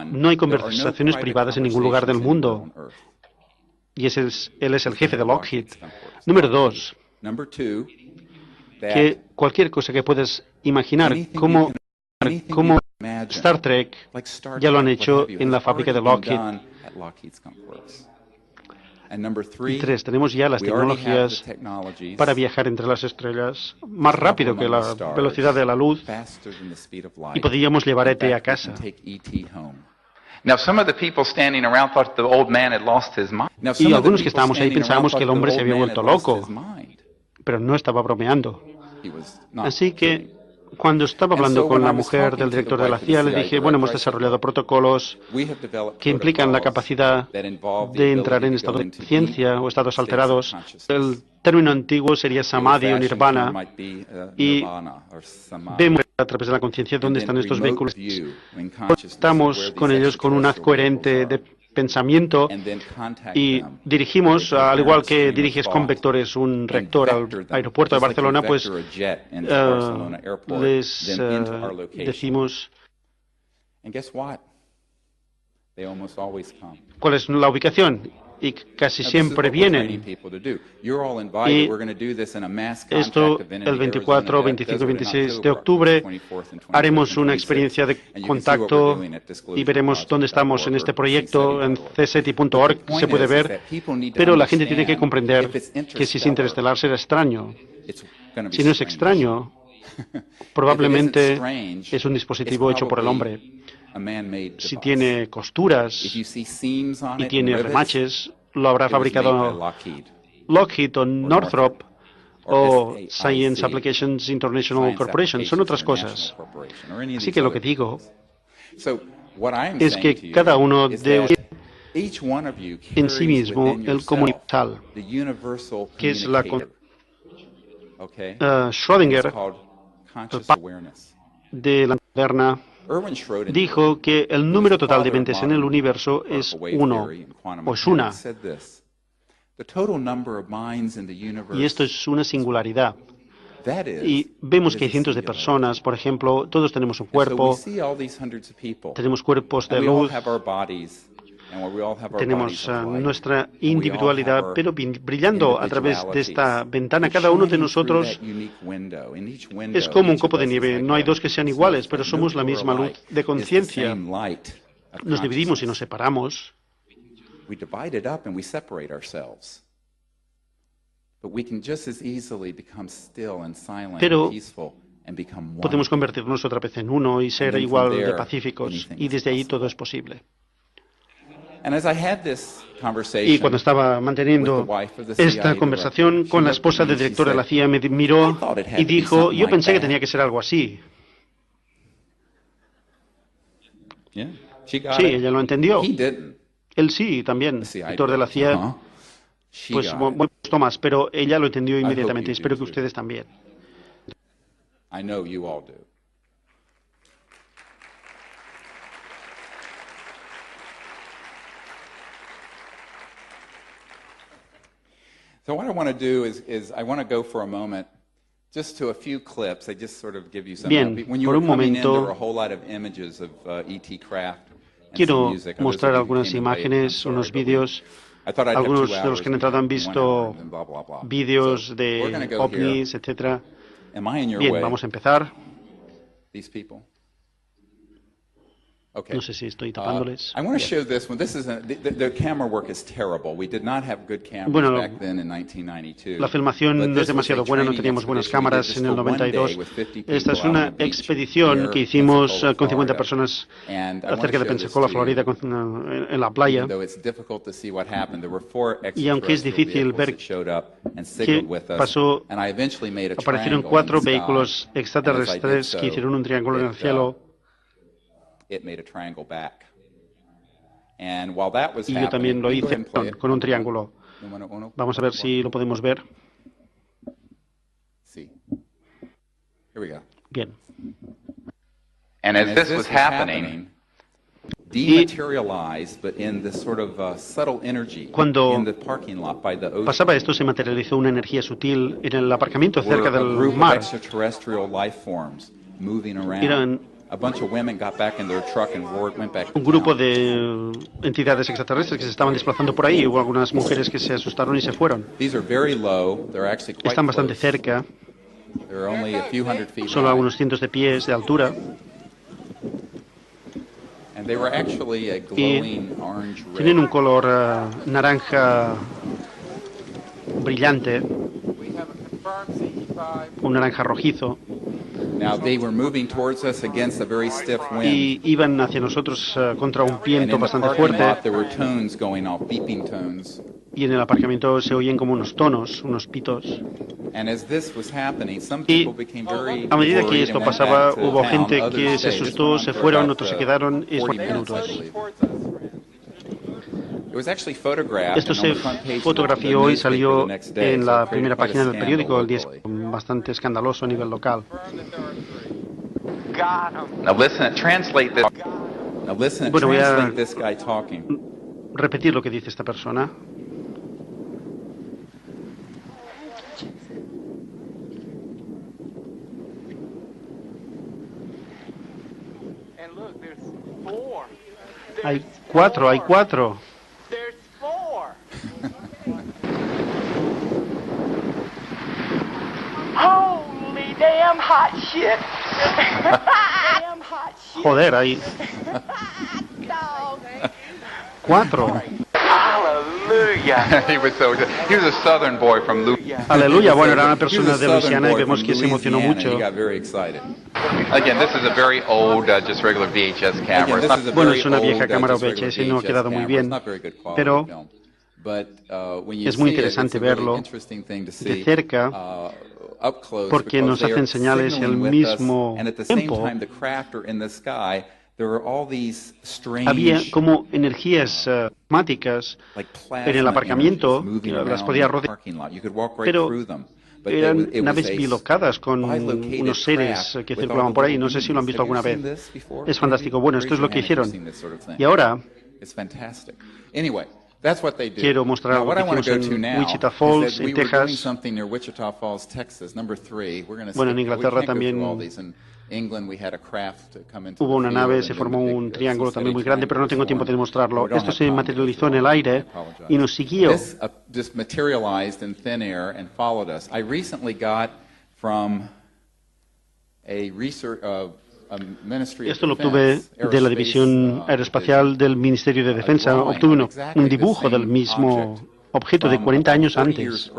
no hay conversaciones privadas en ningún lugar del mundo. Y él es el jefe de Lockheed. Número dos, que cualquier cosa que puedas imaginar, como Star Trek, ya lo han hecho en la fábrica de Lockheed. Y tres, tenemos ya las tecnologías para viajar entre las estrellas más rápido que la velocidad de la luz y podríamos llevar a E.T. a casa. Y algunos que estábamos ahí pensábamos que el hombre se había vuelto loco. pero no estaba bromeando. He was not Así que kidding. cuando estaba hablando con la mujer del talking to the director de la wife of the CIA, le CIA dije, bueno, hemos director, I said, desarrollado protocolos We have developed que implican la protocols capacidad that involve the de entrar en ability to estado go de into conciencia deep o estados states of alterados. consciousness. El término antiguo sería The samadhi o old-fashioned term nirvana, might be, y nirvana or samadhi. vemos a través de la conciencia And dónde then están estos remote vehículos. view in consciousness of Estamos where con these ellos con un haz extraterrestrial coherente vehicles de are. pensamiento And then contact y them. dirigimos, They al igual coherent que stream of diriges con thought vectores un and reactor al vector them, aeropuerto de just like you Barcelona, pues vector a jet into Barcelona Airport, les then into our location. decimos And guess what? They almost always come. cuál es la ubicación y casi Now, this is siempre what we're training vienen. people to do. You're all invited. Y We're going to do this in a mass esto contact event in el the 24, Arizona 25 y Desert in 26 de October, octubre October 24th and 25th haremos and una 26th. experiencia de And you can see what contacto we're doing at y veremos dónde estamos en este proyecto en cseti.org. cseti.org, se puede ver, pero la gente tiene que comprender que si es interestelar será extraño. Si no es extraño, probablemente es un dispositivo hecho por el hombre. Si tiene costuras y tiene remaches, lo habrá fabricado Lockheed o Northrop o Science Applications International Corporation. Son otras cosas. Así que lo que digo es que cada uno de ustedes en sí mismo el comunicacional, que es la Schrödinger, el padre de la moderna, dijo que el número total de mentes en el universo es uno, o es una. Y esto es una singularidad. Y vemos que hay cientos de personas, por ejemplo, todos tenemos un cuerpo, tenemos cuerpos de luz, tenemos nuestra individualidad, pero brillando a través de esta ventana, cada uno de nosotros es como un copo de nieve. No hay dos que sean iguales, pero somos la misma luz de conciencia. Nos dividimos y nos separamos. Pero podemos convertirnos otra vez en uno y ser igual de pacíficos, y desde ahí todo es posible. Y cuando estaba manteniendo esta conversación con la esposa del director de la CIA, me miró y dijo, yo pensé que tenía que ser algo así. Sí, ella lo entendió. Él sí, también, director de la CIA. Pues bueno, más, pero ella lo entendió inmediatamente. Espero que ustedes también. So what I want to do is I want to go for a moment just to a few clips. I just sort of give you some. Bien, When you por were un coming in, there momento were a whole lot of images of E.T. Craft and some quiero music. mostrar algunas imágenes, unos vídeos. Algunos de los que han entrado han visto vídeos de ovnis, etc. Bien, vamos a empezar. These people. No sé si estoy tapándoles. I want to show this one. This is the camera work is terrible. We did not have good cameras Bueno, back then in 1992. La filmación no es demasiado buena, no teníamos buenas cámaras en el 92. Esta es una expedición que hicimos con 50 personas cerca de Pensacola, Florida, en la playa. Y aunque es difícil ver qué pasó, aparecieron 4 vehículos extraterrestres que hicieron un triángulo en el cielo. Y yo también lo hice con un triángulo. Vamos a ver si lo podemos ver. Bien. And as this was happening, cuando pasaba esto, se materializó una energía sutil en el aparcamiento cerca del mar. Eran un grupo de entidades extraterrestres que se estaban desplazando por ahí. Hubo algunas mujeres que se asustaron y se fueron. Están bastante cerca, solo a unos cientos de pies de altura. Y tienen un color naranja brillante, un naranja rojizo. Y iban hacia nosotros contra un viento bastante fuerte. Y en el aparcamiento se oyen como unos tonos, unos pitos. Y a medida que esto pasaba, hubo gente que se asustó, se fueron, otros se quedaron y 40 minutos. Esto se fotografió y salió en la primera página del periódico el día siguiente, bastante escandaloso a nivel local. Bueno, voy a repetir lo que dice esta persona. Hay cuatro. Holy damn hot shit. Damn hot shit. Joder, hay cuatro. Hallelujah. He was a southern boy from Louisiana. Aleluya. Bueno, era una persona de Luisiana y vemos que se emocionó mucho. Again, this is a very old, just regular VHS camera. It's not- Bueno, es una vieja cámara VHS y no ha quedado muy bien, pero es muy interesante verlo de cerca porque nos hacen señales y al mismo tiempo había como energías mágicas en el aparcamiento, las podía rodear, pero eran naves bilocadas con unos seres que circulaban por ahí. No sé si lo han visto alguna vez. Es fantástico. Bueno, esto es lo que hicieron. Y ahora quiero mostrar algo que hicimos en Wichita Falls, en Texas. Bueno, en Inglaterra también hubo una nave, se formó un triángulo también muy grande, pero no tengo tiempo de demostrarlo. Esto se materializó en el aire y nos siguió. Esto lo obtuve de la División Aeroespacial del Ministerio de Defensa. Obtuve un dibujo del mismo objeto de 40 años antes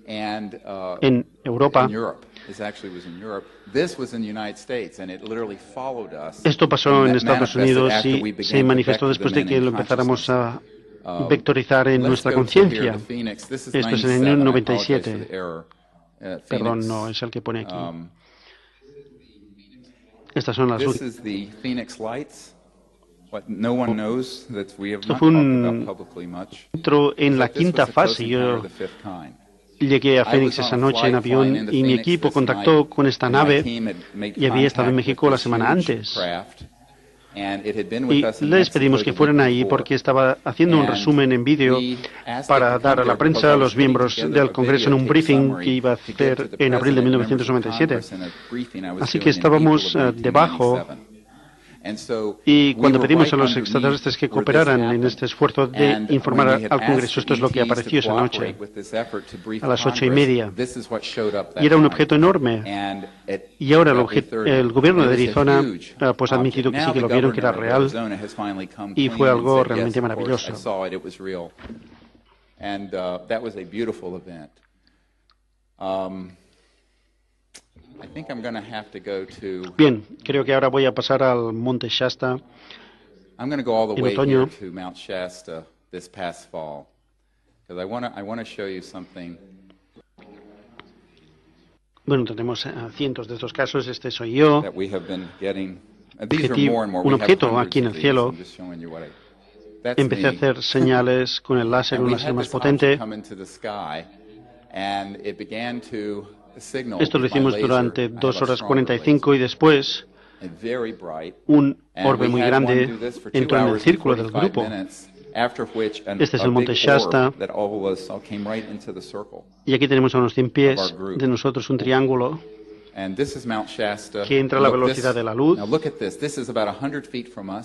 en Europa. Esto pasó en Estados Unidos y se manifestó después de que lo empezáramos a vectorizar en nuestra conciencia. Esto es en el año 97. Perdón, no es el que pone aquí. Estas son las últimas. Esto fue un intro en la quinta fase. Yo llegué a Phoenix esa noche en avión y mi equipo contactó con esta nave y había estado en México la semana antes. Y les pedimos que fueran ahí porque estaba haciendo un resumen en vídeo para dar a la prensa, a los miembros del Congreso, en un briefing que iba a hacer en abril de 1997. Así que estábamos debajo. Y cuando pedimos a los extraterrestres que cooperaran en este esfuerzo de informar al Congreso, esto es lo que apareció esa noche, a las 8:30. Y era un objeto enorme. Y ahora el gobierno de Arizona pues ha admitido que sí, que lo vieron, que era real. Y fue algo realmente maravilloso. Bien, creo que ahora voy a pasar al Monte Shasta en otoño. Bueno, tenemos cientos de estos casos. Este soy yo. Un objeto aquí en el cielo. Empecé a hacer señales con el láser, un láser más potente. Esto lo hicimos durante 2 horas 45 y después un orbe muy grande entró en el círculo del grupo. Este es el Monte Shasta. Y aquí tenemos a unos 100 pies de nosotros un triángulo que entra a la velocidad de la luz.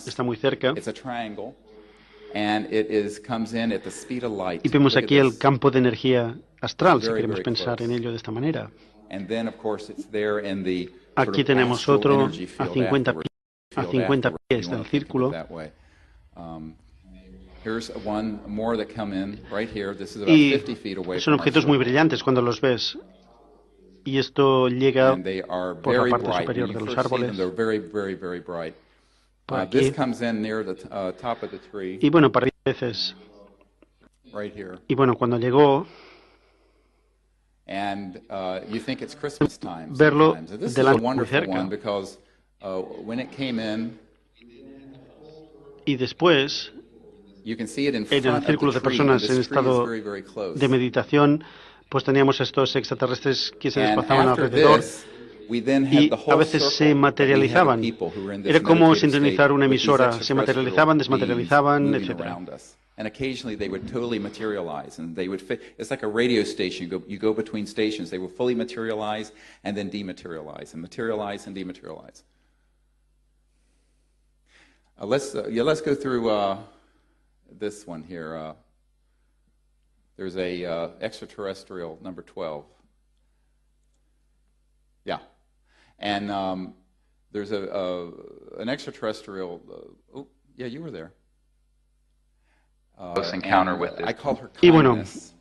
Está muy cerca. Y vemos aquí el campo de energía astral, si queremos pensar en ello de esta manera. Aquí tenemos otro a 50 pies del círculo. Y son objetos muy brillantes cuando los ves. Y esto llega por la parte superior de los árboles. Por aquí. Y bueno, para veces. Y bueno, cuando llegó, And you think it's Christmas time verlo sometimes. And this is a delante muy wonderful cerca. one because when it came in, Y después, you can see it in en el front of círculo the de tree. personas This en tree is estado very, very close. de meditación, pues teníamos estos extraterrestres que se And desplazaban after alrededor this, we then had y the a whole veces circle se that we had of materializaban. people who were in this Era como meditative sintonizar state una with these emisora, se materializaban, extraterrestrial beings desmaterializaban, moving etc. around us. And occasionally they would totally materialize, and they would fit. It's like a radio station. You go between stations. They will fully materialize and then dematerialize, and materialize and dematerialize. Let's go through this one here. There's a extraterrestrial number 12. Yeah, and there's an extraterrestrial. Oh, yeah, you were there. Close encounter with I this. call her Y bueno, kindness.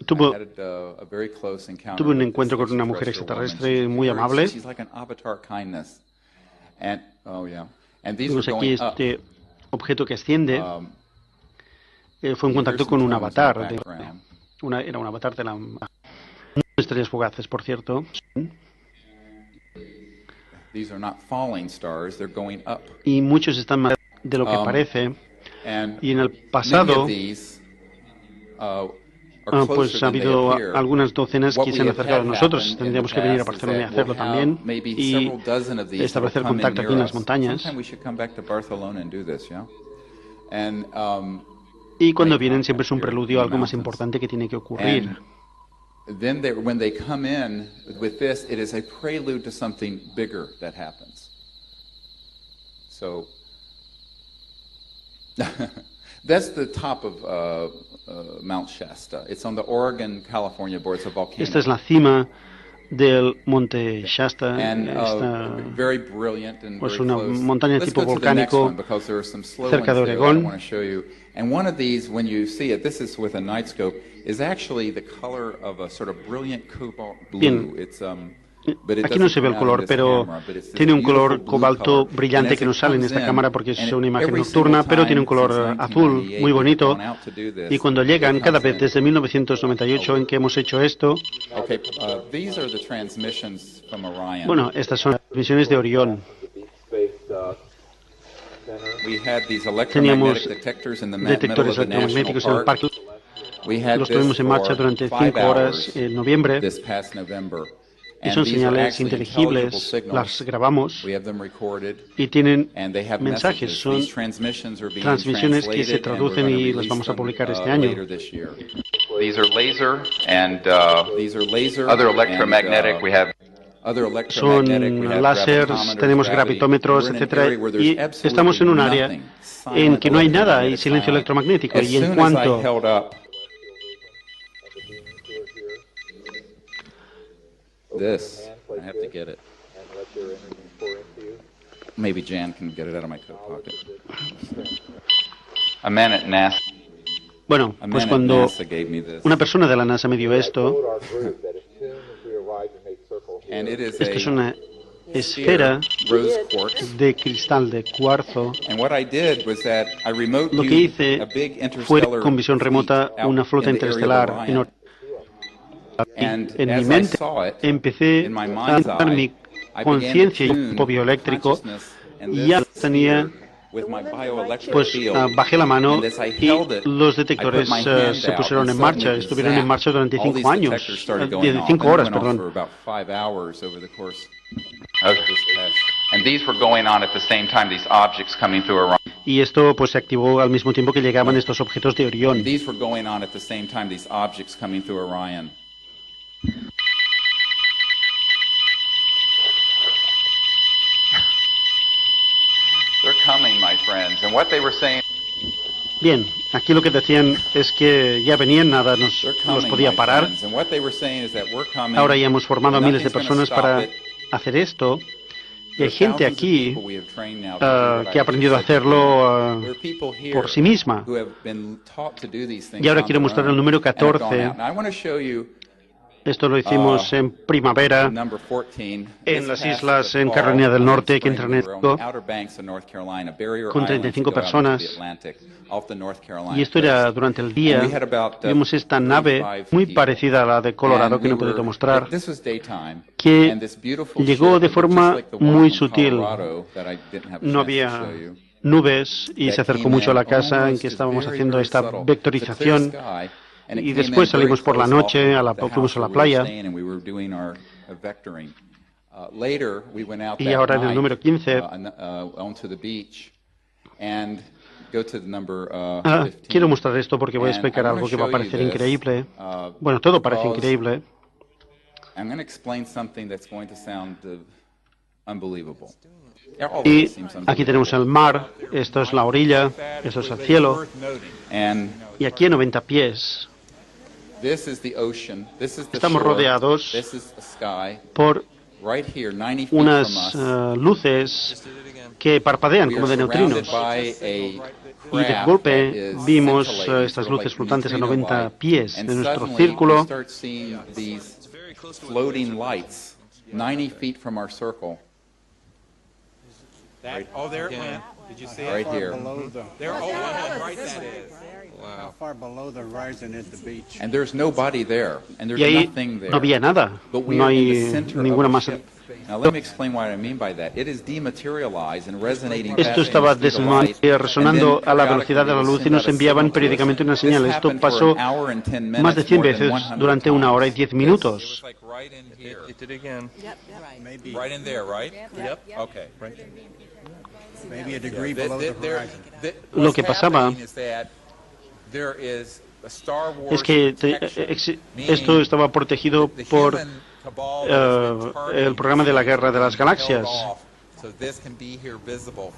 tuvo I had a very close encounter tuve un with encuentro this con una mujer extraterrestrial extraterrestre woman. muy She's very- amable. She's like an avatar kindness. And oh yeah, and these Vimos are aquí going up. este objeto que asciende. Um, Fue en you contacto hear con some un tones in the avatar. background. Era un avatar de la... Estrellas fugaces, por cierto. These are not falling stars; they're going up. Y muchos están más de lo que parece. And Y en el many pasado, of these are closer pues ha than they habido appear. algunas docenas What que we se han have acercado a had nosotros. happen in Tendríamos the que venir a past is Barcelona y that hacerlo we'll have también. maybe Y several dozen of these that establecer will come in contacto aquí en near las us. montañas. Sometime we should come back to Barcelona and do this, yeah? And Y cuando make vienen siempre es un contact here preludio a in the algo más mountains. importante que tiene que ocurrir. And then when they come in with this, it is a prelude to something bigger that happens. So that's the top of Mount Shasta. It's on the Oregon-California border. It's a volcano. Esta es la cima del monte Shasta. And Esta very brilliant and pues very una close. montaña Let's tipo go to the next volcánico one because there are some slow cerca de ones there that I Oregón. want to show you. And one of these, when you see it, this is with a night scope, is actually the color of a sort of brilliant cobalt blue. Bien. It's but it Aquí no doesn't se ve come el out in color, this pero camera, but it's this tiene un beautiful color blue cobalto color. And brillante as que no it sale en comes esta in, cámara porque es and una imagen every nocturna, single pero tiene un time color since azul 1998 muy bonito. we've gone out to do this, Y cuando it llegan, cada comes vez in. desde 1998 en que hemos hecho esto, Okay, these are the transmissions from Orion. bueno, estas son las misiones de Orión. We had these Teníamos electromagnetic detectors in the middle detectores of the national electromagnéticos en el park. parque. We had Los this tuvimos en marcha for durante 5 5 horas hours en noviembre this past November. y And son these are señales actually intelligible inteligibles, signals. las grabamos We have them recorded y tienen and they have mensajes, messages. son These transmissions are being transmisiones que se translated, and we're traducen going to y las release vamos a them, publicar este año. later this year. These are laser and These are laser other electromagnetic. and, We have other Son electromagnetic, we have láseres, gravitometers, tenemos gravity. gravitómetros, We're in an etcétera, area where there's y absolutely estamos en un área nothing. en que no hay Silent nada, hay electromagnetic silencio silence. electromagnético. As Y en soon as I cuanto held up this, I have to get it. Maybe Jan can get it out of my coat pocket. a man at NASA. Bueno, A pues man at cuando NASA gave me this. una persona de la NASA me dio esto, And it is esto es a una esfera rose quartz. de cristal de cuarzo. And what I did was that I remote Lo que viewed hice a big fue interstellar con visión remota fleet out una flota in the area of interestelar Orion. And en mi as I mente saw it, empecé in my a mind's dar eye, mi I began to conciencia y tune campo bioeléctrico consciousness and y ya this tenía, sphere with my bioelectric pues field. bajé la mano And as I y held it, los I put detectores my hand se out, pusieron and en marcha, suddenly, estuvieron en zap, marcha durante all 5 these años, detectors started going off, 5 and horas, they went off for perdón. about 5 hours over the course Okay. of this past. And these were going on at the same time, these objects coming through Orion. Y esto pues se activó al mismo tiempo que llegaban estos objetos de Orión. These were going on at the same time, these objects coming through Orion. They're coming, my friends. And what they were saying, Bien, aquí lo que decían es que ya venían, nada nos They're los coming, podía my parar. friends. And what they were saying is that we're coming. Ahora ya hemos formado a miles de Nothing's gonna personas stop para it. hacer esto. Y hay There are gente thousands of aquí people we have trained now to do what que I ha aprendido a just said. hacerlo There are people here por sí misma. who have been taught to do these things Y ahora on quiero their mostrar own el número and have gone 14. out. Now, I want to show you Esto lo hicimos en primavera Number 14, en las this islas past en fall, Carolina del Norte, que spring, entra en we were on the esto, Outer Banks of North Carolina, Barrier con Island, 35 to go out into personas. the Atlantic, off the North Carolina Y esto era coast. durante el día. And we had about, Vimos esta nave 35 muy people. parecida a la de Colorado, And que no we he podido were- mostrar, this was daytime, que and this beautiful llegó ship de that looked forma just like the one muy from sutil. Colorado that I didn't have a No chance to había show you. nubes y se acercó mucho a la casa en que estábamos haciendo esta vectorización. Y después salimos por la noche, fuimos a la playa. Y ahora en el número 15. Quiero mostrar esto porque voy a explicar algo que va a parecer increíble. Bueno, todo parece increíble. Y aquí tenemos el mar, esto es la orilla, esto es el cielo. Y aquí a 90 pies estamos rodeados por unas luces que parpadean como de neutrinos. Y de golpe vimos estas luces flotantes a 90 pies de nuestro círculo. Oh, there it went. Did you see it? Right here. There, oh, right that is. How far below the horizon is the beach? And there's nobody there, and there's Y ahí nothing there. no había nada, But we no are in hay the center of ninguna the masa. ship. Now let me explain what I mean by that. It is dematerialized and resonating Esto back in estaba the speed of light, resonando and then a la velocidad de la luz y nos enviaban periódicamente una señal. Esto pasó más de 100 veces durante 1 hora y 10 minutos. Like right in here. It did again. Maybe, Right in there, right? Yep. Okay. maybe a degree below the horizon. Lo que pasaba es que esto estaba protegido por el programa de la Guerra de las Galaxias.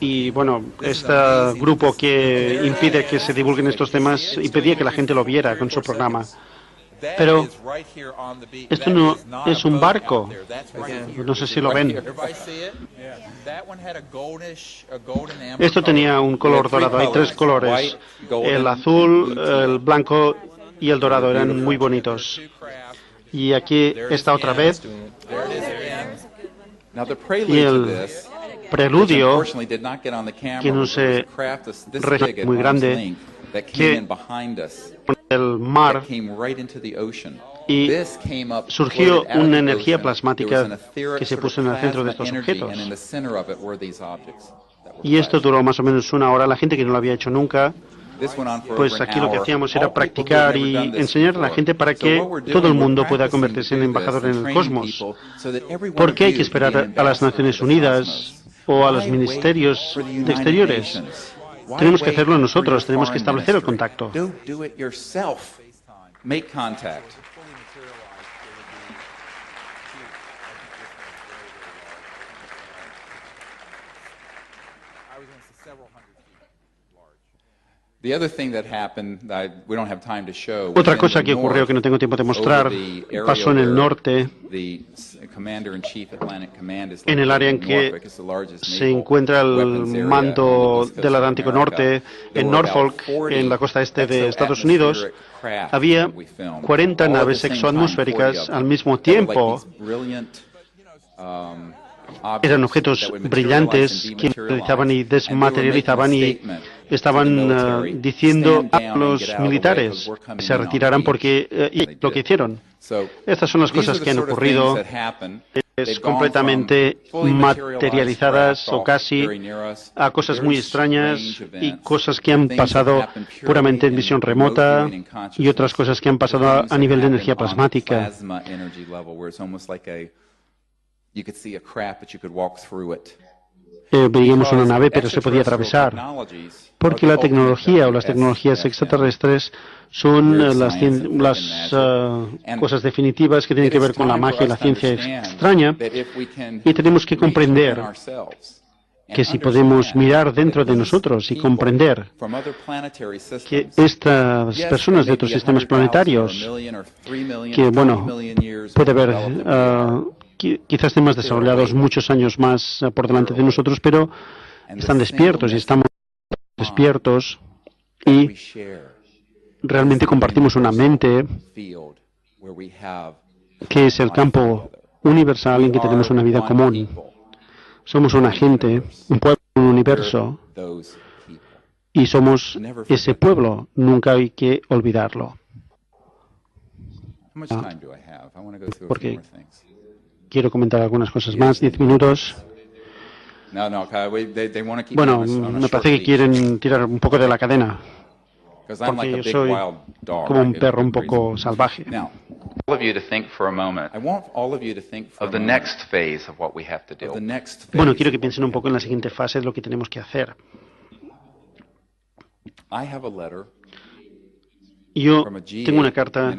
Y bueno, este grupo que impide que se divulguen estos temas impedía que la gente lo viera con su programa. Pero esto no es un barco. No sé si lo ven. Esto tenía un color dorado. Hay 3 colores. El azul, el blanco y el dorado. Eran muy bonitos. Y aquí está otra vez. Y el preludio, que no se registra muy grande, que el mar, y surgió una energía plasmática que se puso en el centro de estos objetos. Y esto duró más o menos 1 hora. La gente que no lo había hecho nunca, pues aquí lo que hacíamos era practicar y enseñar a la gente para que todo el mundo pueda convertirse en embajador en el cosmos. ¿Por qué hay que esperar a las Naciones Unidas o a los ministerios de exteriores? Tenemos que hacerlo nosotros, tenemos que establecer el contacto. Do it yourself. Make contact. Otra cosa que ocurrió que no tengo tiempo de mostrar pasó en el norte, en el área en que se encuentra el mando del Atlántico Norte, en Norfolk, en la costa este de Estados Unidos. Había 40 naves exoatmosféricas al mismo tiempo. Eran objetos brillantes que materializaban y desmaterializaban y estaban diciendo a los militares que se retiraran porque y lo que hicieron. Estas son las cosas que han ocurrido, es completamente materializadas o casi a cosas muy extrañas y cosas que han pasado puramente en visión remota y otras cosas que han pasado a nivel de energía plasmática. Veíamos una nave, pero se podía atravesar, porque la tecnología o las tecnologías extraterrestres son las cosas definitivas que tienen que ver con la magia y la ciencia extraña, y tenemos que comprender que si podemos mirar dentro de nosotros y comprender que estas personas de otros sistemas planetarios, que bueno, puede haber quizás estén más desarrollados muchos años más por delante de nosotros, pero están despiertos y estamos despiertos y realmente compartimos una mente que es el campo universal en que tenemos una vida común. Somos una gente, un pueblo, un universo, y somos ese pueblo. Nunca hay que olvidarlo. Porque quiero comentar algunas cosas más. 10 minutos. Bueno, me parece que quieren tirar un poco de la cadena, porque yo soy como un perro un poco salvaje. All of you to think for a moment of the next phase of what we have to do. Bueno, quiero que piensen un poco en la siguiente fase de lo que tenemos que hacer. Yo tengo una carta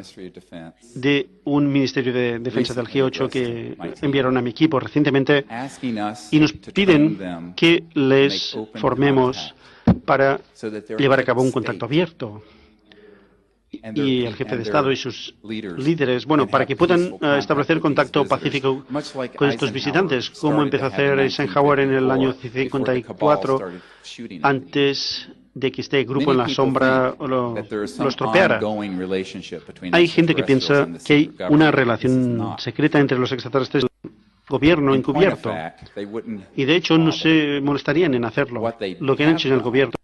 de un Ministerio de Defensa del G8 que enviaron a mi equipo recientemente y nos piden que les formemos para llevar a cabo un contacto abierto. Y el jefe de Estado y sus líderes, bueno, para que puedan establecer contacto pacífico con estos visitantes, como empezó a hacer Eisenhower en el año 54, antes de que este grupo en la sombra lo estropeara. Hay gente que piensa que hay una relación secreta entre los extraterrestres y el gobierno encubierto, y de hecho no se molestarían en hacerlo. Lo que han hecho en el gobierno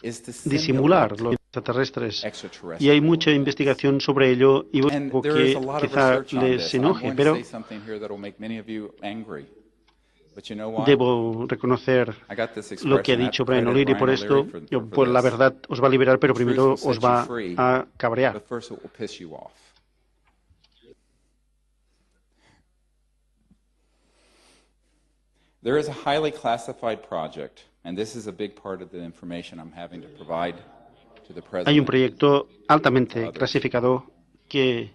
es disimular los extraterrestres, y hay mucha investigación sobre ello y algo que quizá les enoje, pero debo reconocer lo que ha dicho Brian O'Leary. Por esto, pues la verdad os va a liberar, pero primero os va a cabrear. There is a highly classified project, and this is a big part of the information I'm having to provide to the president. Hay un proyecto altamente clasificado que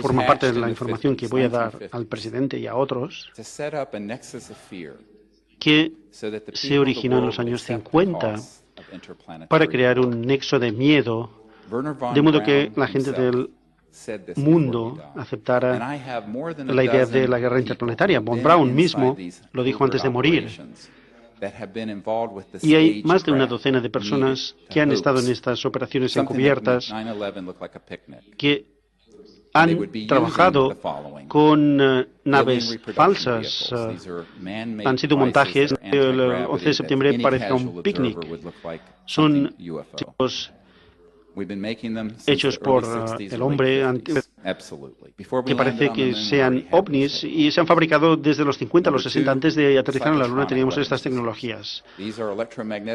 forma parte de la información que voy a dar al presidente y a otros, que se originó en los años 50 para crear un nexo de miedo, de modo que la gente del mundo aceptara la idea de la guerra interplanetaria. Von Braun mismo lo dijo antes de morir. Y hay más de una docena de personas que han estado en estas operaciones encubiertas, que han trabajado con naves falsas. Han sido montajes. El 11 de septiembre parece un picnic. Son tipos hechos por el hombre, que parece que sean ovnis, y se han fabricado desde los 50 a los 60. Antes de aterrizar en la Luna teníamos estas tecnologías.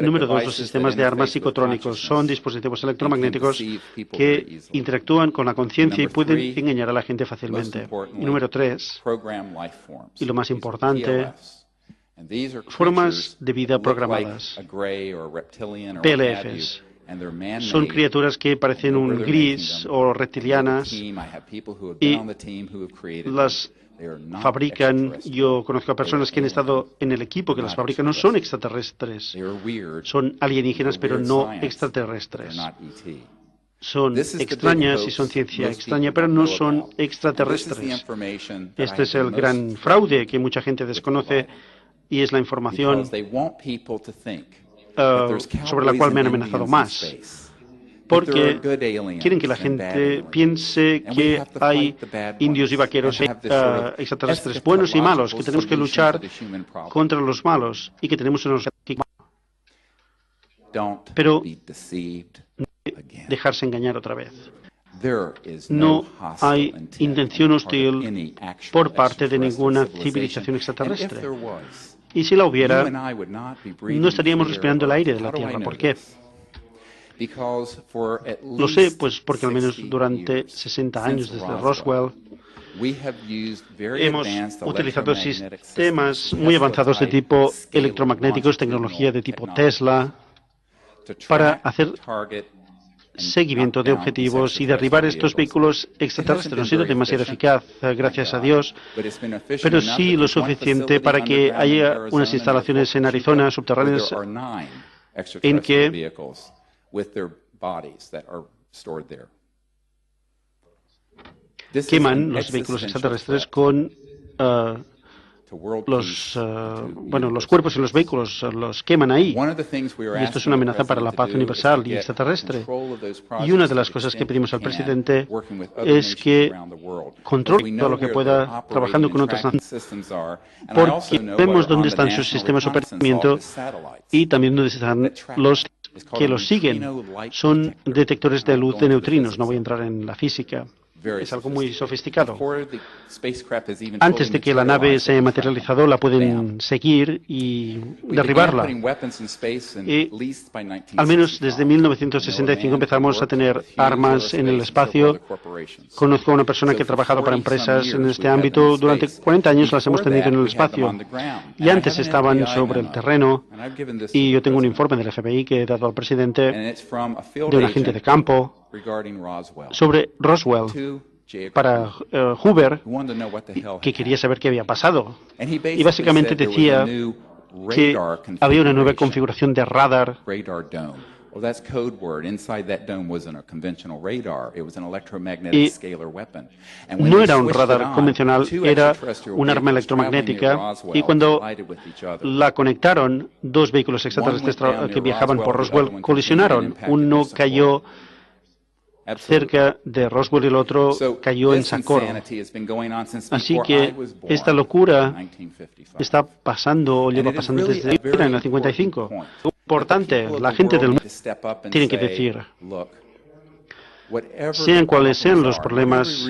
Número 2, los sistemas de armas psicotrónicos. Son dispositivos electromagnéticos que interactúan con la conciencia y pueden engañar a la gente fácilmente. Y número 3, y lo más importante, formas de vida programadas, PLFs. Son criaturas que parecen un gris o reptilianas y las fabrican. Yo conozco a personas que han estado en el equipo que las fabrican. No son extraterrestres, son alienígenas, pero no extraterrestres. Son extrañas y son ciencia extraña, pero no son extraterrestres. Este es el gran fraude que mucha gente desconoce, y es la información sobre la cual me han amenazado más, porque quieren que la gente piense que hay indios y vaqueros, extraterrestres buenos y malos, que tenemos que luchar contra los malos y que tenemos unos... Pero dejarse engañar otra vez. No hay intención hostil por parte de ninguna civilización extraterrestre. Y si la hubiera, no estaríamos respirando el aire de la Tierra. ¿Por qué? Lo sé, pues porque al menos durante 60 años desde Roswell hemos utilizado sistemas muy avanzados de tipo electromagnéticos, tecnología de tipo Tesla, para hacer seguimiento de objetivos y derribar estos vehículos extraterrestres. No ha sido demasiado eficaz, gracias a Dios, pero sí lo suficiente para que haya unas instalaciones en Arizona subterráneas en que queman los vehículos extraterrestres con los cuerpos en los vehículos los queman ahí. Y esto es una amenaza para la paz universal y extraterrestre. Y una de las cosas que pedimos al presidente es que controle todo lo que pueda trabajando con otras naciones, porque vemos dónde están sus sistemas de operamiento y también dónde están los que los siguen. Son detectores de luz de neutrinos. No voy a entrar en la física. Es algo muy sofisticado. Antes de que la nave se haya materializado, la pueden seguir y derribarla. Y al menos desde 1965 empezamos a tener armas en el espacio. Conozco a una persona que ha trabajado para empresas en este ámbito. Durante 40 años las hemos tenido en el espacio. Y antes estaban sobre el terreno. Y yo tengo un informe del FBI que he dado al presidente de un agente de campo sobre Roswell para Hoover, que quería saber qué había pasado. Y básicamente decía que había una nueva configuración de radar. Y no era un radar convencional, era un arma electromagnética. Y cuando la conectaron, dos vehículos extraterrestres que viajaban por Roswell colisionaron. Uno cayó cerca de Roswell y el otro cayó en Socorro. Así que esta locura está pasando o lleva pasando desde en el 55. Importante, la gente del mundo tiene que decir, sean cuales sean los problemas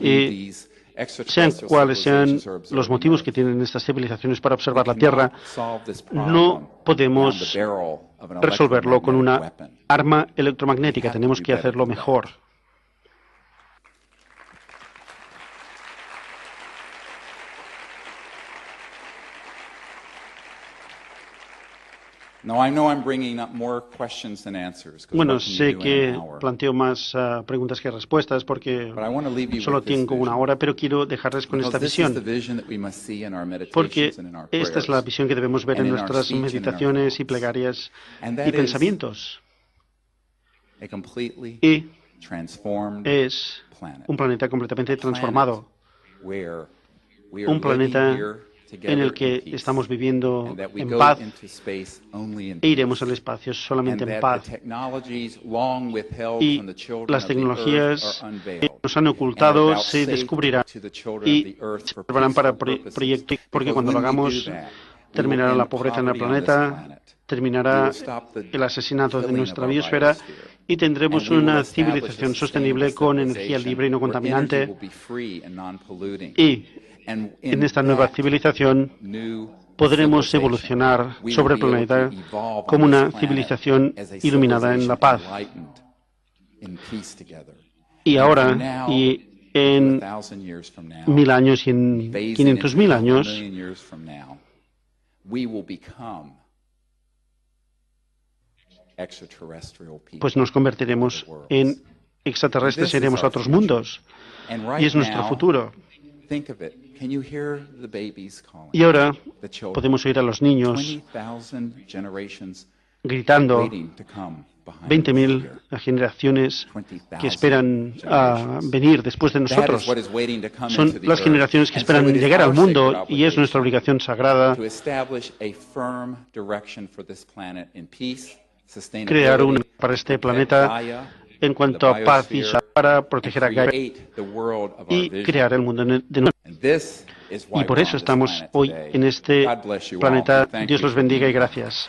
y sean cuales sean los motivos que tienen estas civilizaciones para observar la Tierra, no podemos resolverlo con una arma electromagnética. Tenemos que hacerlo mejor. Bueno, sé que planteo más preguntas que respuestas porque solo tengo una hora, pero quiero dejarles con esta visión. Porque esta es la visión que debemos ver en nuestras meditaciones y plegarias y pensamientos. Y es un planeta completamente transformado. Un planeta en el que estamos viviendo en paz e iremos al espacio solamente en paz. Y las tecnologías que nos han ocultado se descubrirán y se prepararán para proyectos, porque cuando lo hagamos terminará la pobreza en el planeta, terminará el asesinato de nuestra biosfera y tendremos una civilización sostenible con energía libre y no contaminante. Y en esta nueva civilización podremos evolucionar sobre el planeta como una civilización iluminada en la paz. Y ahora, y en 1000 años y en 500.000 años, pues nos convertiremos en extraterrestres, iremos a otros mundos. Y es nuestro futuro. Y ahora podemos oír a los niños gritando, 20.000 generaciones que esperan a venir después de nosotros. Son las generaciones que esperan llegar al mundo y es nuestra obligación sagrada crear una para este planeta en cuanto a paz y para proteger a Gaia y crear el mundo de nuevo. Y por eso estamos hoy en este planeta. Dios los bendiga y gracias.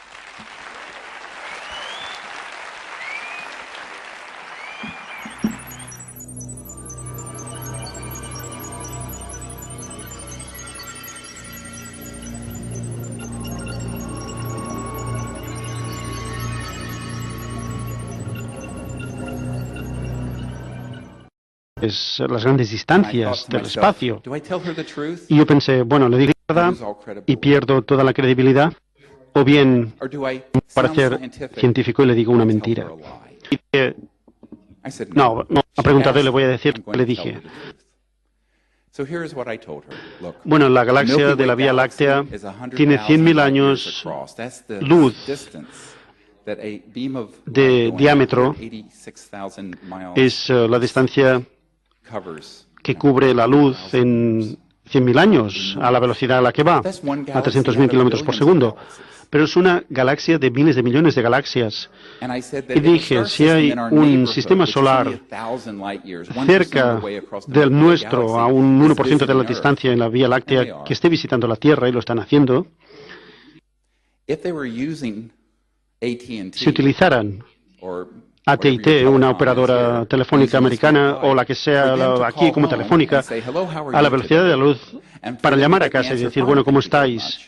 Las grandes distancias del espacio. Y yo pensé, bueno, le digo la verdad y pierdo toda la credibilidad, o bien parecer científico y le digo una mentira. Y no, ha preguntado y le voy a decir, le dije. Bueno, la galaxia de la Vía Láctea tiene 100.000 años luz de diámetro. Es la distancia que cubre la luz en 100.000 años a la velocidad a la que va, a 300.000 kilómetros por segundo. Pero es una galaxia de miles de millones de galaxias. Y dije, si hay un sistema solar cerca del nuestro, a un 1% de la distancia en la Vía Láctea, que esté visitando la Tierra, y lo están haciendo, si utilizaran AT&T, una operadora telefónica americana, o la que sea aquí como telefónica, a la velocidad de la luz, para llamar a casa y decir, bueno, ¿cómo estáis?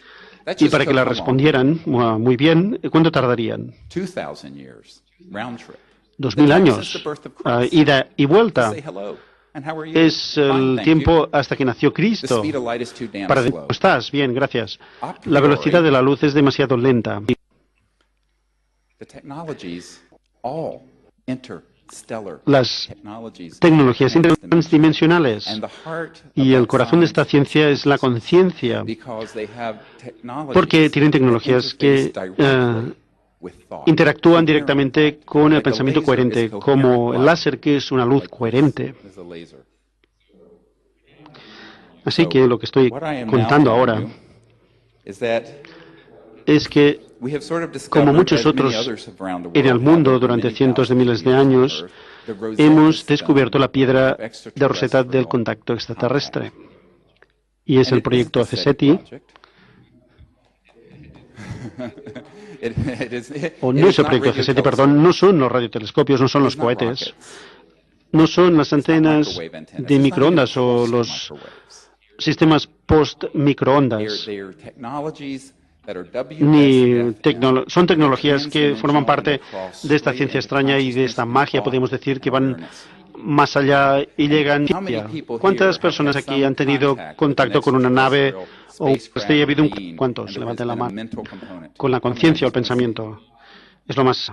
Y para que la respondieran muy bien, ¿cuánto tardarían? 2.000 años, ida y vuelta. Es el tiempo hasta que nació Cristo. Para decir, ¿cómo estás? Bien, gracias. La velocidad de la luz es demasiado lenta. Las tecnologías transdimensionales y el corazón de esta ciencia es la conciencia, porque tienen tecnologías que interactúan directamente con el pensamiento coherente, como el láser, que es una luz coherente. Así que lo que estoy contando ahora es que, como muchos otros en el mundo durante cientos de miles de años, hemos descubierto la piedra de Rosetta del contacto extraterrestre. Y es el proyecto CSETI. O no es el proyecto CSETI, perdón, no son los radiotelescopios, no son los cohetes, no son las antenas de microondas o los sistemas post-microondas. Son tecnologías que forman parte de esta ciencia extraña y de esta magia, podríamos decir, que van más allá y llegan. ¿Cuántas personas aquí han tenido contacto con una nave o ha habido ¿cuántos? Levanten la mano. Con la conciencia o el pensamiento. Es lo más.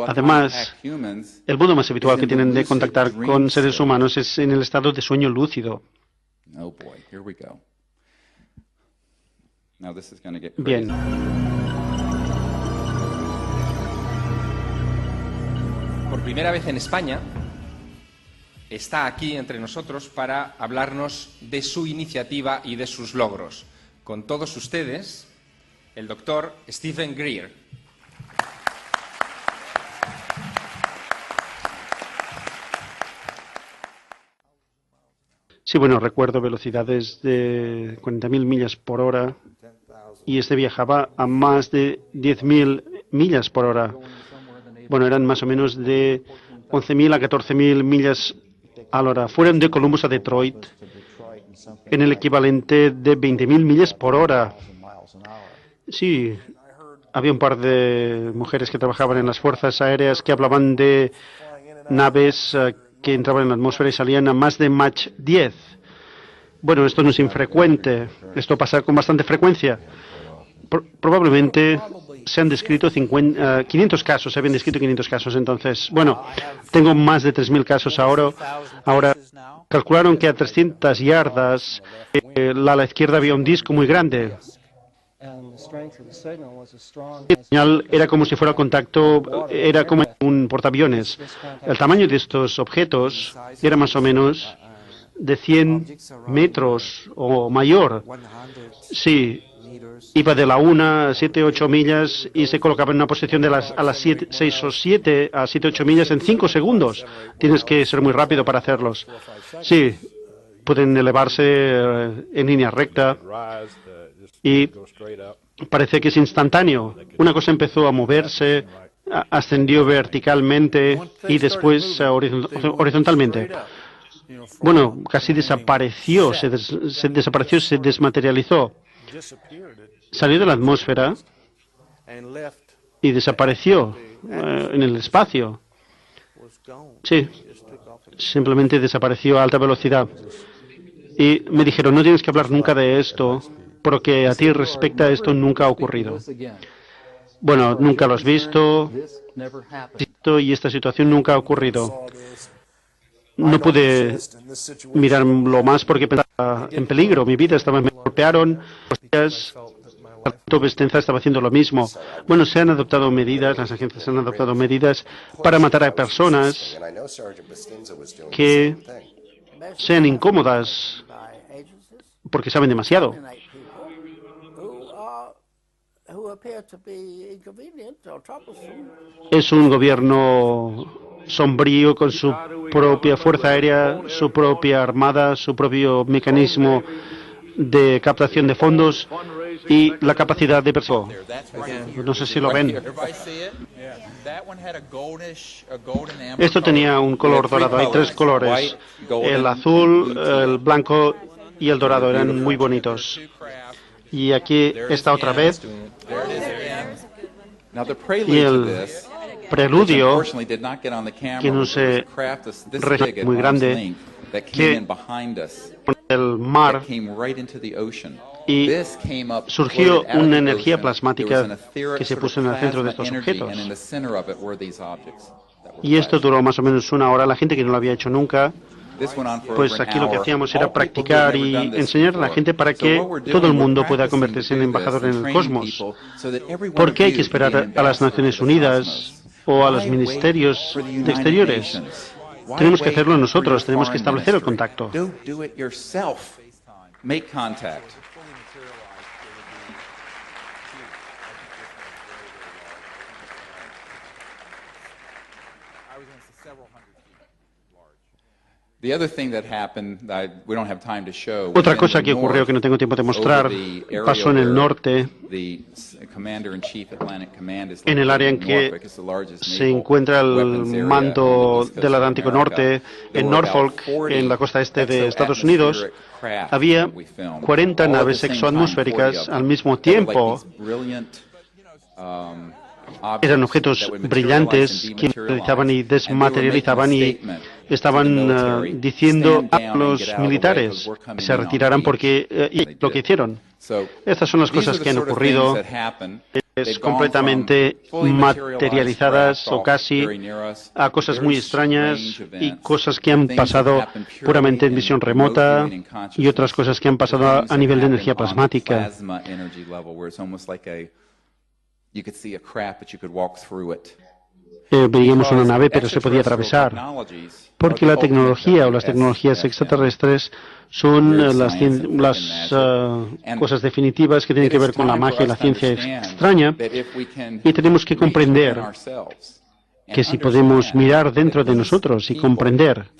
Además, el modo más habitual que tienen de contactar con seres humanos es en el estado de sueño lúcido. Bien. Por primera vez en España, está aquí entre nosotros para hablarnos de su iniciativa y de sus logros. Con todos ustedes, el doctor Stephen Greer. Sí, bueno, recuerdo velocidades de 40.000 millas por hora y viajaba a más de 10.000 millas por hora. Bueno, eran más o menos de 11.000 a 14.000 millas a la hora. Fueron de Columbus a Detroit en el equivalente de 20.000 millas por hora. Sí, había un par de mujeres que trabajaban en las fuerzas aéreas que hablaban de naves que entraban en la atmósfera y salían a más de Mach 10. Bueno, esto no es infrecuente, esto pasa con bastante frecuencia. Probablemente se han descrito 500 casos, se habían descrito 500 casos. Entonces, bueno, tengo más de 3.000 casos ahora. Ahora, calcularon que a 300 yardas a la izquierda había un disco muy grande. La señal era como si fuera contacto, era como un portaaviones. El tamaño de estos objetos era más o menos de 100 metros o mayor. Sí, iba de la 1 a 7, 8 millas y se colocaba en una posición de a las 6 o 7 a 7, 8 millas en 5 segundos. Tienes que ser muy rápido para hacerlos. Sí, pueden elevarse en línea recta y parece que es instantáneo. Una cosa empezó a moverse, ascendió verticalmente y después horizontalmente. Bueno, casi desapareció, se desapareció, se desmaterializó. Salió de la atmósfera y desapareció en el espacio. Sí, simplemente desapareció a alta velocidad. Y me dijeron, no tienes que hablar nunca de esto, porque a ti respecta esto nunca ha ocurrido. Bueno, nunca lo has visto y esta situación nunca ha ocurrido. No pude mirarlo más porque pensaba en peligro. Mi vida estaba, me golpearon. Bestenza estaba haciendo lo mismo. Bueno, se han adoptado medidas, las agencias han adoptado medidas para matar a personas que sean incómodas porque saben demasiado. Es un gobierno sombrío con su propia fuerza aérea, su propia armada, su propio mecanismo de captación de fondos y la capacidad de persuasión. No sé si lo ven. Esto tenía un color dorado. Hay tres colores. El azul, el blanco y el dorado. Eran muy bonitos. Y aquí está otra vez. Y el preludio, que no se registra muy grande, que el mar y surgió una energía plasmática que se puso en el centro de estos objetos. Y esto duró más o menos una hora. La gente que no lo había hecho nunca, pues aquí lo que hacíamos era practicar y enseñar a la gente para que todo el mundo pueda convertirse en embajador en el cosmos. ¿Por qué hay que esperar a las Naciones Unidas o a los ministerios de exteriores? Tenemos que hacerlo nosotros, tenemos que establecer el contacto. Otra cosa que ocurrió que no tengo tiempo de mostrar pasó en el norte, en el área en que se encuentra el mando del Atlántico Norte, en Norfolk, en la costa este de Estados Unidos. Había 40 naves exoatmosféricas al mismo tiempo. Eran objetos brillantes que materializaban y desmaterializaban y estaban diciendo a los militares que se retiraran porque y lo que hicieron. Estas son las cosas que han ocurrido, es completamente materializadas o casi a cosas muy extrañas y cosas que han pasado puramente en visión remota y otras cosas que han pasado a nivel de energía plasmática. Veíamos una nave, pero se podía atravesar, porque la tecnología o las tecnologías extraterrestres son las cosas definitivas que tienen que ver con la magia y la ciencia extraña, y tenemos que comprender que si podemos mirar dentro de nosotros y comprender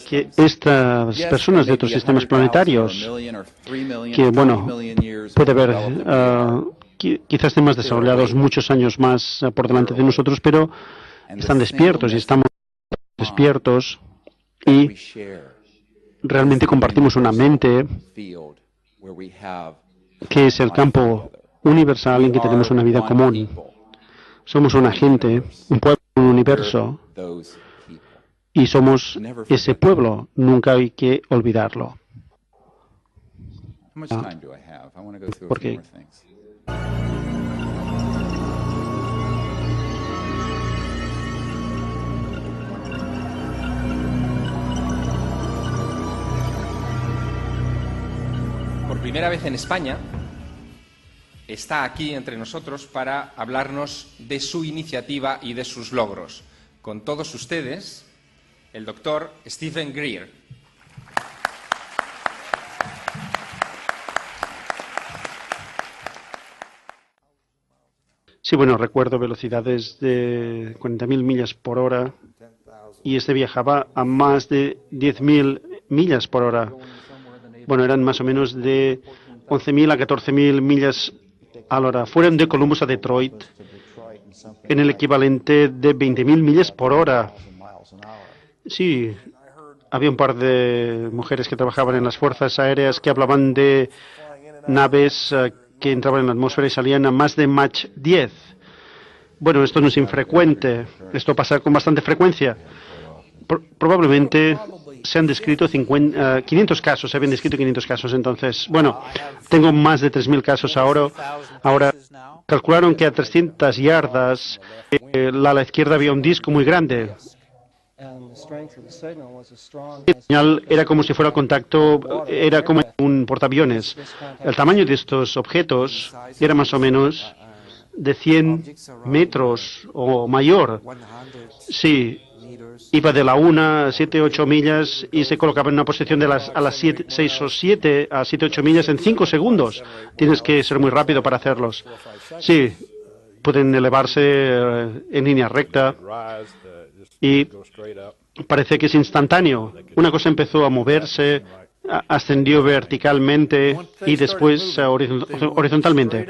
que estas personas de otros sistemas planetarios, que bueno, puede haber quizás estén más desarrollados muchos años más por delante de nosotros, pero están despiertos y estamos despiertos y realmente compartimos una mente que es el campo universal en que tenemos una vida común. Somos una gente, un pueblo, un universo, y somos ese pueblo. Nunca hay que olvidarlo. Porque por primera vez en España está aquí entre nosotros para hablarnos de su iniciativa y de sus logros. Con todos ustedes, el doctor Stephen Greer. Sí, bueno, recuerdo velocidades de 40.000 millas por hora y este viajaba a más de 10.000 millas por hora. Bueno, eran más o menos de 11.000 a 14.000 millas a la hora. Fueron de Columbus a Detroit en el equivalente de 20.000 millas por hora. Sí, había un par de mujeres que trabajaban en las fuerzas aéreas que hablaban de naves que entraban en la atmósfera y salían a más de Mach 10. Bueno, esto no es infrecuente, esto pasa con bastante frecuencia. Probablemente se han descrito 500 casos, se habían descrito 500 casos, entonces, bueno, tengo más de 3.000 casos ahora. Ahora, calcularon que a 300 yardas a la izquierda había un disco muy grande. La señal era como si fuera contacto, era como un portaaviones. El tamaño de estos objetos era más o menos de 100 metros o mayor. Sí, iba de la 1 a 7, 8 millas y se colocaba en una posición de a las 6 o 7 a 7, 8 millas en 5 segundos. Tienes que ser muy rápido para hacerlos. Sí, pueden elevarse en línea recta y parece que es instantáneo. Una cosa empezó a moverse, ascendió verticalmente y después horizontalmente.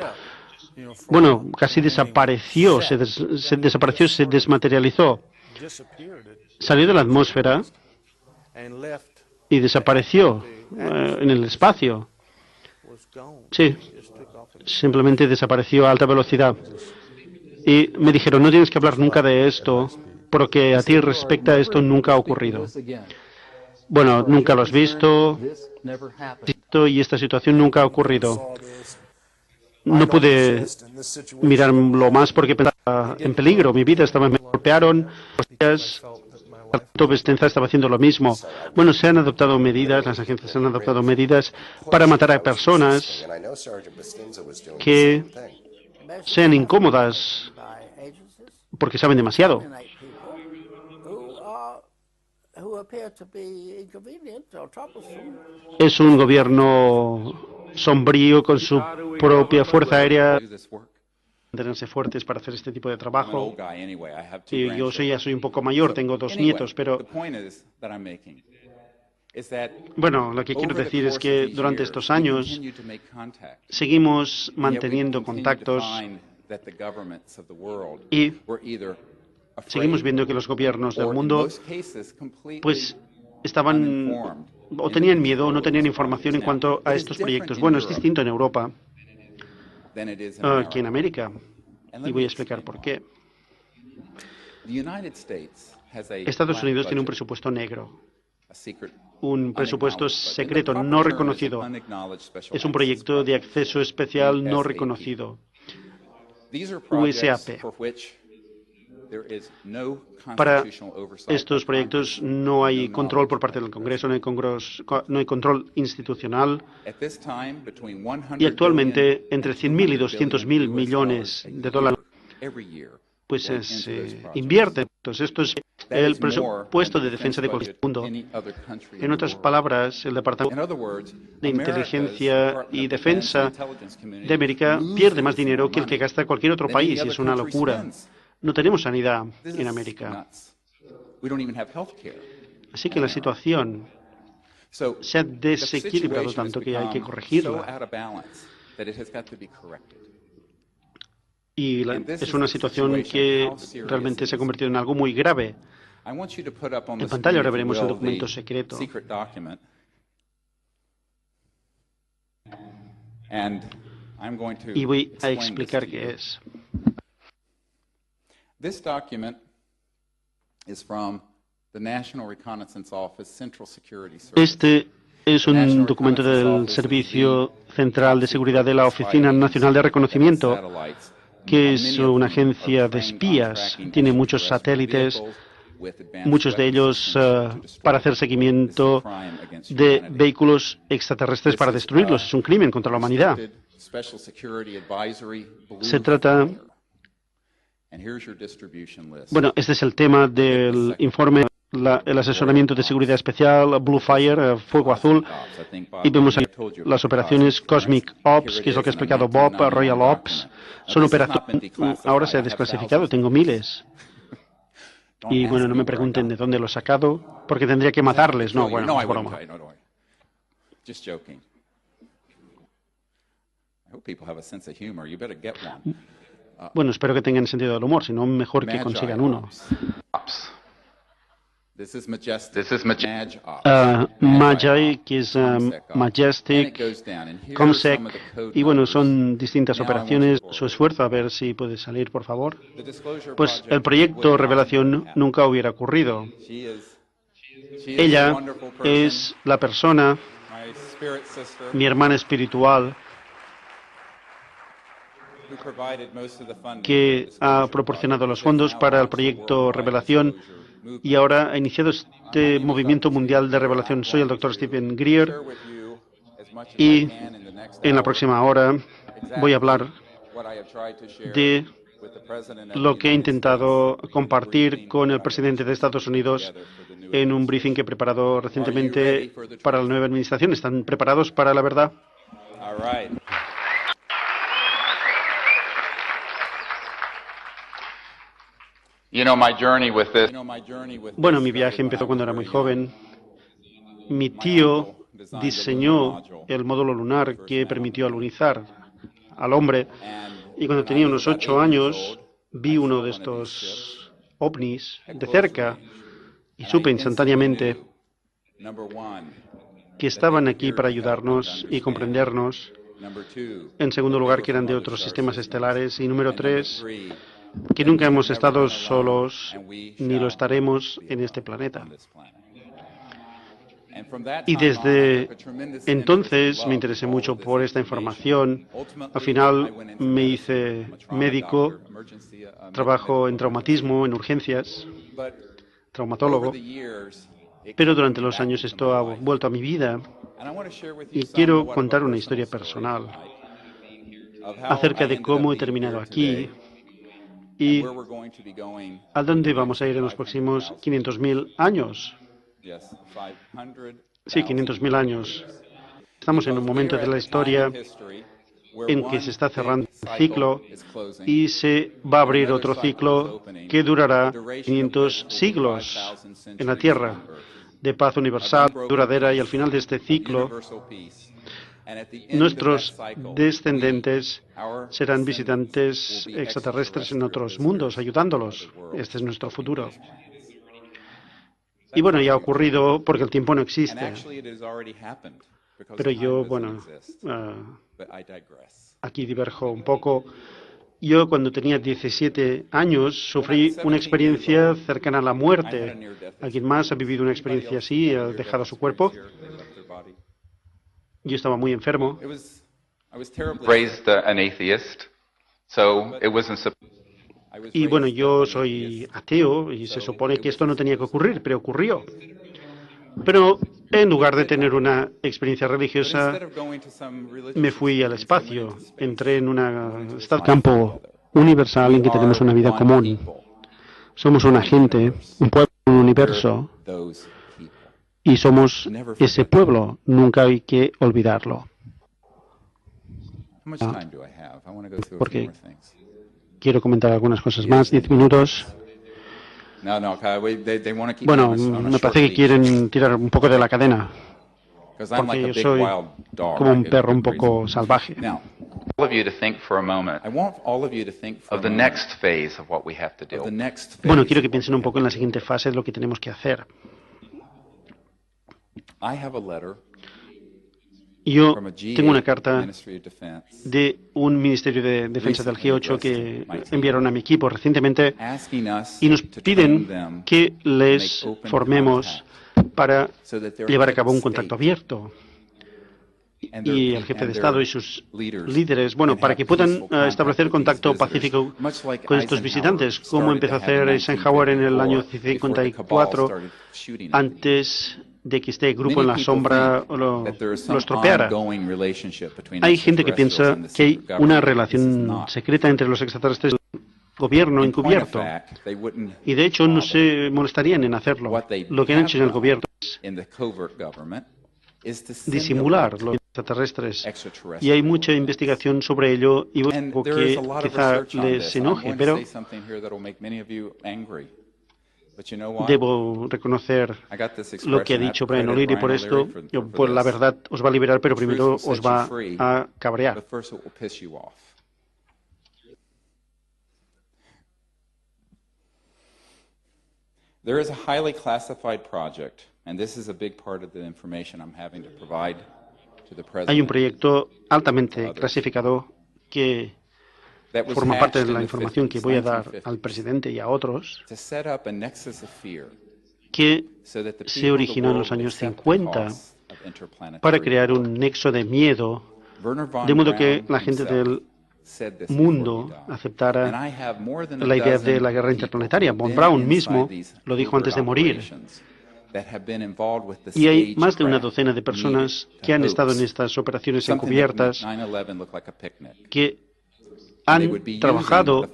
Bueno, casi desapareció, se desmaterializó. Salió de la atmósfera y desapareció en el espacio. Sí, simplemente desapareció a alta velocidad. Y me dijeron, no tienes que hablar nunca de esto, porque a ti respecta esto nunca ha ocurrido. Bueno, nunca lo has visto y esta situación nunca ha ocurrido. No pude mirarlo más porque pensaba en peligro. Mi vida estaba, me golpearon. Bestenza estaba haciendo lo mismo. Bueno, se han adoptado medidas, las agencias han adoptado medidas para matar a personas que sean incómodas porque saben demasiado. Es un gobierno sombrío con su propia fuerza aérea. Mantenerse fuertes para hacer este tipo de trabajo. Y yo ya soy un poco mayor, tengo 2 nietos, pero bueno, lo que quiero decir es que durante estos años seguimos manteniendo contactos y seguimos viendo que los gobiernos del mundo pues estaban o tenían miedo o no tenían información en cuanto a estos proyectos. Bueno, es distinto en Europa que en América, y voy a explicar por qué. Estados Unidos tiene un presupuesto negro, un presupuesto secreto no reconocido. Es un proyecto de acceso especial no reconocido, USAP. Para estos proyectos no hay control por parte del Congreso, no hay control institucional. Y actualmente, entre 100.000 y 200.000 millones de dólares, pues se invierte. Entonces, esto es el presupuesto de defensa de cualquier mundo. En otras palabras, el Departamento de Inteligencia y Defensa de América pierde más dinero que el que gasta cualquier otro país, y es una locura. No tenemos sanidad en América. Así que la situación se ha desequilibrado tanto que hay que corregirla. Y es una situación que realmente se ha convertido en algo muy grave. En pantalla ahora veremos el documento secreto. Y voy a explicar qué es. This document is from the National Reconnaissance Office Central Security Service. Este es un documento del Servicio Central de Seguridad de la Oficina Nacional de Reconocimiento, que es una agencia de espías. Tiene muchos satélites, muchos de ellos para hacer seguimiento de vehículos extraterrestres para destruirlos. Es un crimen contra la humanidad. Se trata... Bueno, este es el tema del informe, el asesoramiento de seguridad especial, Blue Fire, Fuego Azul, y vemos ahí las operaciones Cosmic Ops, que es lo que ha explicado Bob, Royal Ops. Son operaciones, ahora se ha desclasificado, tengo miles. Y bueno, no me pregunten de dónde lo he sacado, porque tendría que matarles. No, bueno, es broma. Bueno, espero que tengan sentido del humor, si no, mejor que consigan uno. Magi, que es Majestic, Comsec, y bueno, son distintas operaciones. Su esfuerzo, a ver si puede salir, por favor. Pues el proyecto Revelación nunca hubiera ocurrido. Ella es la persona, mi hermana espiritual, que ha proporcionado los fondos para el proyecto Revelación y ahora ha iniciado este movimiento mundial de revelación. Soy el Dr. Stephen Greer y en la próxima hora voy a hablar de lo que he intentado compartir con el presidente de Estados Unidos en un briefing que he preparado recientemente para la nueva administración. ¿Están preparados para la verdad? Bueno, mi viaje empezó cuando era muy joven. Mi tío diseñó el módulo lunar que permitió alunizar al hombre. Y cuando tenía unos 8 años, vi uno de estos ovnis de cerca y supe instantáneamente que estaban aquí para ayudarnos y comprendernos. En segundo lugar, que eran de otros sistemas estelares. Y número 3, que nunca hemos estado solos ni lo estaremos en este planeta. Y desde entonces me interesé mucho por esta información. Al final me hice médico, trabajo en traumatismo, en urgencias, traumatólogo. Pero durante los años esto ha vuelto a mi vida y quiero contar una historia personal acerca de cómo he terminado aquí y a dónde vamos a ir en los próximos 500.000 años. Sí, 500.000 años. Estamos en un momento de la historia en que se está cerrando un ciclo y se va a abrir otro ciclo que durará 500 siglos en la Tierra, de paz universal, duradera, y al final de este ciclo nuestros descendientes serán visitantes extraterrestres en otros mundos, ayudándolos. Este es nuestro futuro. Y bueno, ya ha ocurrido porque el tiempo no existe. Pero yo, bueno, aquí diverjo un poco. Yo cuando tenía 17 años sufrí una experiencia cercana a la muerte. ¿Alguien más ha vivido una experiencia así y ha dejado su cuerpo? Yo estaba muy enfermo. Y bueno, yo soy ateo y se supone que esto no tenía que ocurrir, pero ocurrió. Pero en lugar de tener una experiencia religiosa, me fui al espacio. Entré en un campo universal en que tenemos una vida común. Somos una gente, un pueblo, un universo. Y somos ese pueblo. Nunca hay que olvidarlo. Porque quiero comentar algunas cosas más. 10 minutos. Bueno, me parece que quieren tirar un poco de la cadena, porque yo soy como un perro un poco salvaje. Bueno, quiero que piensen un poco en la siguiente fase de lo que tenemos que hacer. Yo tengo una carta de un Ministerio de Defensa del G8 que enviaron a mi equipo recientemente y nos piden que les formemos para llevar a cabo un contacto abierto. Y el jefe de Estado y sus líderes, bueno, para que puedan establecer contacto pacífico con estos visitantes, como empezó a hacer Eisenhower en el año 54, antes de que este grupo en la sombra lo estropeara. Hay gente que piensa que hay una relación secreta entre los extraterrestres y el gobierno encubierto. Y de hecho no se molestarían en hacerlo. Lo que han hecho en el gobierno es disimular los extraterrestres. Y hay mucha investigación sobre ello y algo que quizá les enoje, pero debo reconocer lo que ha dicho Brian O'Leary por esto. Pues la verdad os va a liberar, pero primero os va a cabrear. There is a highly classified project, and this is a big part of the information I'm having to provide to the president. Hay un proyecto altamente clasificado que forma parte de la información que voy a dar al presidente y a otros, que se originó en los años 50 para crear un nexo de miedo, de modo que la gente del mundo aceptara la idea de la guerra interplanetaria. Von Braun mismo lo dijo antes de morir. Y hay más de una docena de personas que han estado en estas operaciones encubiertas que han trabajado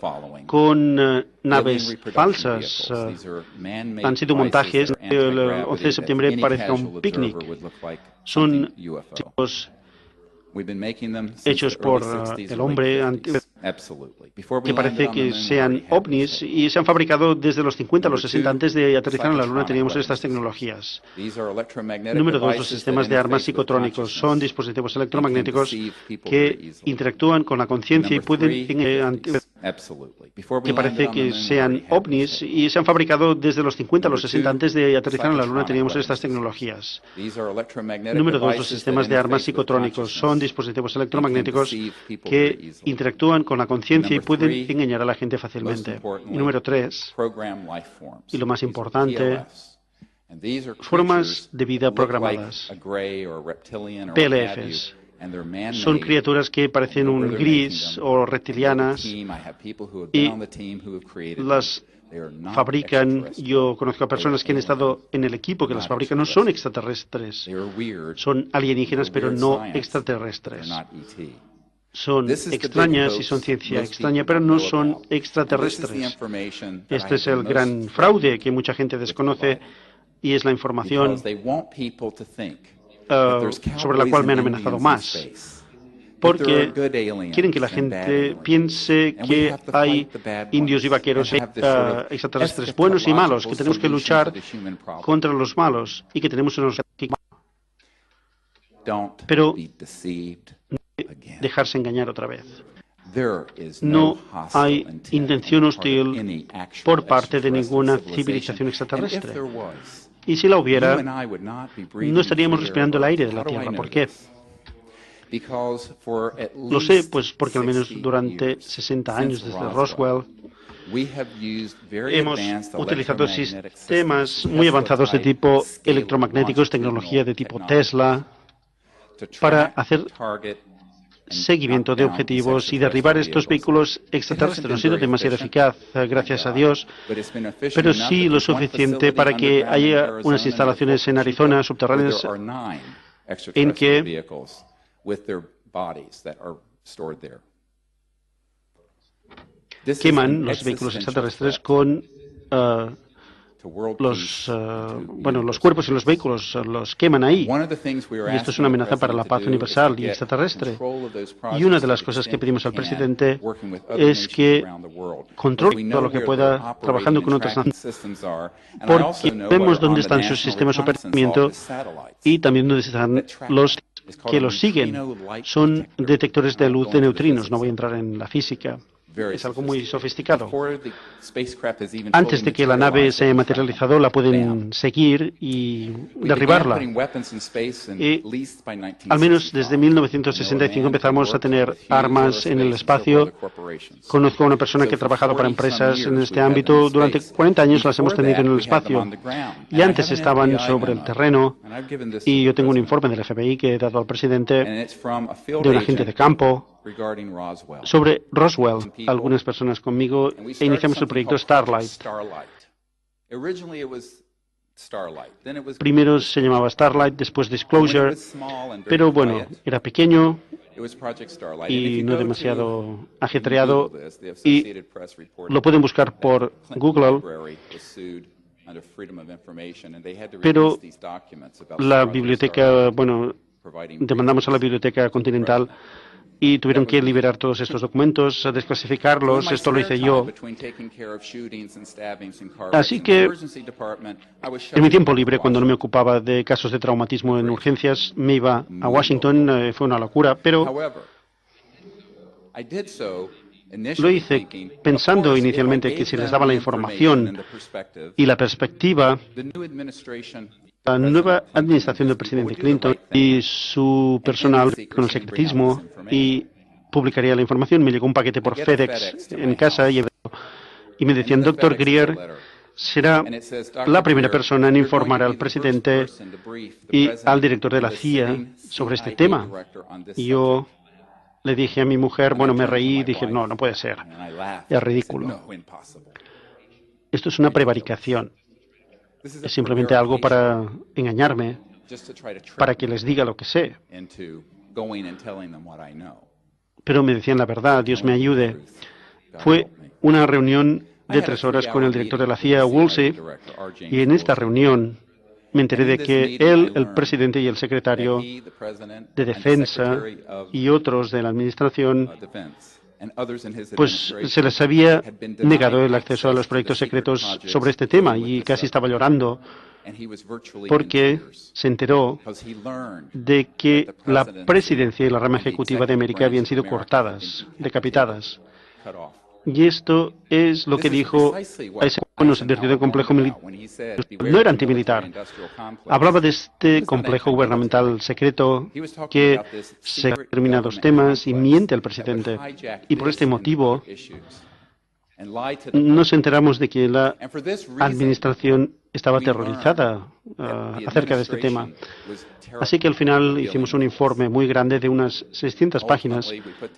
con naves falsas. Han sido montajes. El 11 de septiembre parece un picnic. Son hechos por el hombre que parece que sean ovnis y se han fabricado desde los 50 a los 60. Antes de aterrizar en la Luna teníamos estas tecnologías. Número 2, los sistemas de armas psicotrónicos son dispositivos electromagnéticos que interactúan con la conciencia y pueden que parece que sean ovnis y se han fabricado desde los 50 a los 60. Antes de aterrizar en la Luna teníamos estas tecnologías. Número 2, los sistemas de armas psicotrónicos son dispositivos electromagnéticos que interactúan con la conciencia y pueden engañar a la gente fácilmente. Y número 3, y lo más importante, formas de vida programadas, PLFs. Son criaturas que parecen un gris o reptilianas y las fabrican. Yo conozco a personas que han estado en el equipo que las fabrican. No son extraterrestres, son alienígenas, pero no extraterrestres. Son extrañas y son ciencia extraña, pero no son extraterrestres. Este es el gran fraude que mucha gente desconoce y es la información sobre la cual me han amenazado más. Porque quieren que la gente piense que hay indios y vaqueros extraterrestres buenos y malos, que tenemos que luchar contra los malos y que tenemos unos... Pero dejarse engañar otra vez. No hay intención hostil por parte de ninguna civilización extraterrestre. Y si la hubiera, no estaríamos respirando el aire de la Tierra. ¿Por qué? Lo sé, pues porque al menos durante 60 años desde Roswell hemos utilizado sistemas muy avanzados de tipo electromagnéticos, tecnología de tipo Tesla, para hacer seguimiento de objetivos y derribar estos vehículos extraterrestres. No ha sido demasiado eficaz, gracias a Dios, pero sí lo suficiente para que haya unas instalaciones en Arizona subterráneas en que queman los vehículos extraterrestres con los cuerpos y los vehículos los queman ahí. Y esto es una amenaza para la paz universal y extraterrestre. Y una de las cosas que pedimos al presidente es que controle todo lo que pueda trabajando con otras naciones, porque vemos dónde están sus sistemas de operamiento y también dónde están los que los siguen. Son detectores de luz de neutrinos. No voy a entrar en la física. Es algo muy sofisticado. Antes de que la nave se haya materializado, la pueden seguir y derribarla. Y al menos desde 1965 empezamos a tener armas en el espacio. Conozco a una persona que ha trabajado para empresas en este ámbito. Durante 40 años las hemos tenido en el espacio. Y antes estaban sobre el terreno. Y yo tengo un informe del FBI que he dado al presidente de un agente de campo sobre Roswell. Algunas personas conmigo e iniciamos el proyecto Starlight. Primero se llamaba Starlight, después Disclosure, pero bueno, era pequeño y no demasiado ajetreado y lo pueden buscar por Google. Pero la biblioteca, demandamos a la Biblioteca Continental y tuvieron que liberar todos estos documentos, desclasificarlos. Esto lo hice yo. Así que en mi tiempo libre, cuando no me ocupaba de casos de traumatismo en urgencias, me iba a Washington. Fue una locura, pero lo hice pensando inicialmente que si les daba la información y la perspectiva, la nueva administración del presidente Clinton y su personal con el secretismo y publicaría la información. Me llegó un paquete por FedEx en casa y me decían, Dr. Greer será la primera persona en informar al presidente y al director de la CIA sobre este tema. Y yo le dije a mi mujer, bueno, me reí y dije, no, no puede ser, es ridículo. Esto es una prevaricación. Es simplemente algo para engañarme, para que les diga lo que sé. Pero me decían la verdad, Dios me ayude. Fue una reunión de 3 horas con el director de la CIA, Woolsey, y en esta reunión me enteré de que él, el presidente y el secretario de Defensa y otros de la administración, pues se les había negado el acceso a los proyectos secretos sobre este tema y casi estaba llorando porque se enteró de que la presidencia y la rama ejecutiva de América habían sido cortadas, decapitadas. Y esto es lo que dijo Eisenhower, se advirtió de complejo militar. No era antimilitar. Hablaba de este complejo gubernamental secreto que se determinados temas y miente al presidente. Y por este motivo nos enteramos de que la administración estaba aterrorizada acerca de este tema. Así que al final hicimos un informe muy grande de unas 600 páginas.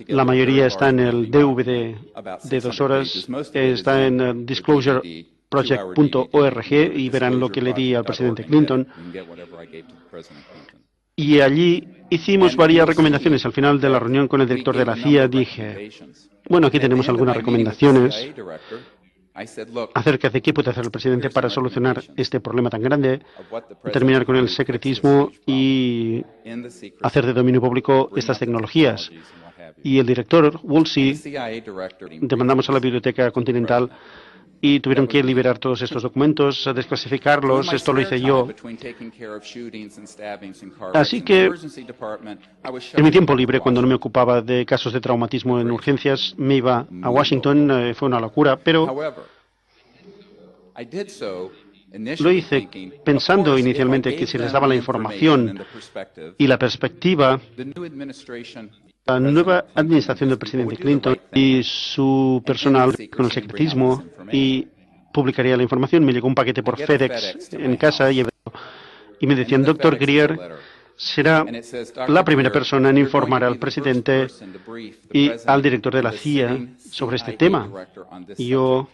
La mayoría está en el DVD de 2 horas. Está en disclosureproject.org y verán lo que le di al presidente Clinton. Y allí hicimos varias recomendaciones. Al final de la reunión con el director de la CIA dije, bueno, aquí tenemos algunas recomendaciones acerca de qué puede hacer el presidente para solucionar este problema tan grande, terminar con el secretismo y hacer de dominio público estas tecnologías. Y el director, Woolsey, demandamos a la Biblioteca Continental y tuvieron que liberar todos estos documentos, desclasificarlos. Esto lo hice yo. Así que en mi tiempo libre, cuando no me ocupaba de casos de traumatismo en urgencias, me iba a Washington. Fue una locura, pero lo hice pensando inicialmente que si les daba la información y la perspectiva, la nueva administración del presidente Clinton y su personal con el secretismo y publicaría la información. Me llegó un paquete por FedEx en casa y me decían, Dr. Greer será la primera persona en informar al presidente y al director de la CIA sobre este tema. Y yo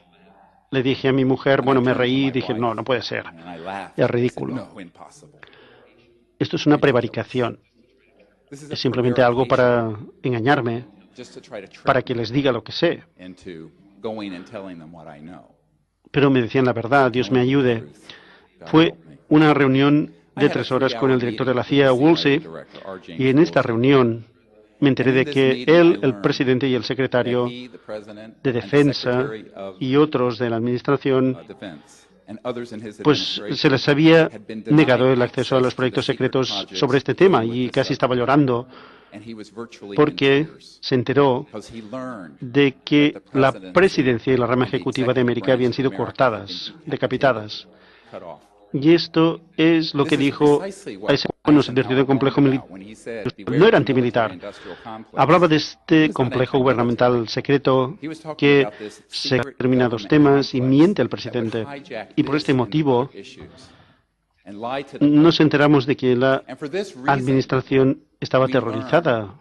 le dije a mi mujer, bueno, me reí y dije, no, no puede ser, es ridículo. Esto es una prevaricación. Es simplemente algo para engañarme, para que les diga lo que sé. Pero me decían la verdad, Dios me ayude. Fue una reunión de 3 horas con el director de la CIA, Woolsey, y en esta reunión me enteré de que él, el presidente y el secretario de Defensa y otros de la administración, pues se les había negado el acceso a los proyectos secretos sobre este tema y casi estaba llorando porque se enteró de que la presidencia y la rama ejecutiva de América habían sido cortadas, decapitadas. Y esto es lo que dijo Eisenhower, se advirtió de complejo militar. No era antimilitar. Hablaba de este complejo gubernamental secreto que se determinados temas y miente al presidente. Y por este motivo nos enteramos de que la administración estaba aterrorizada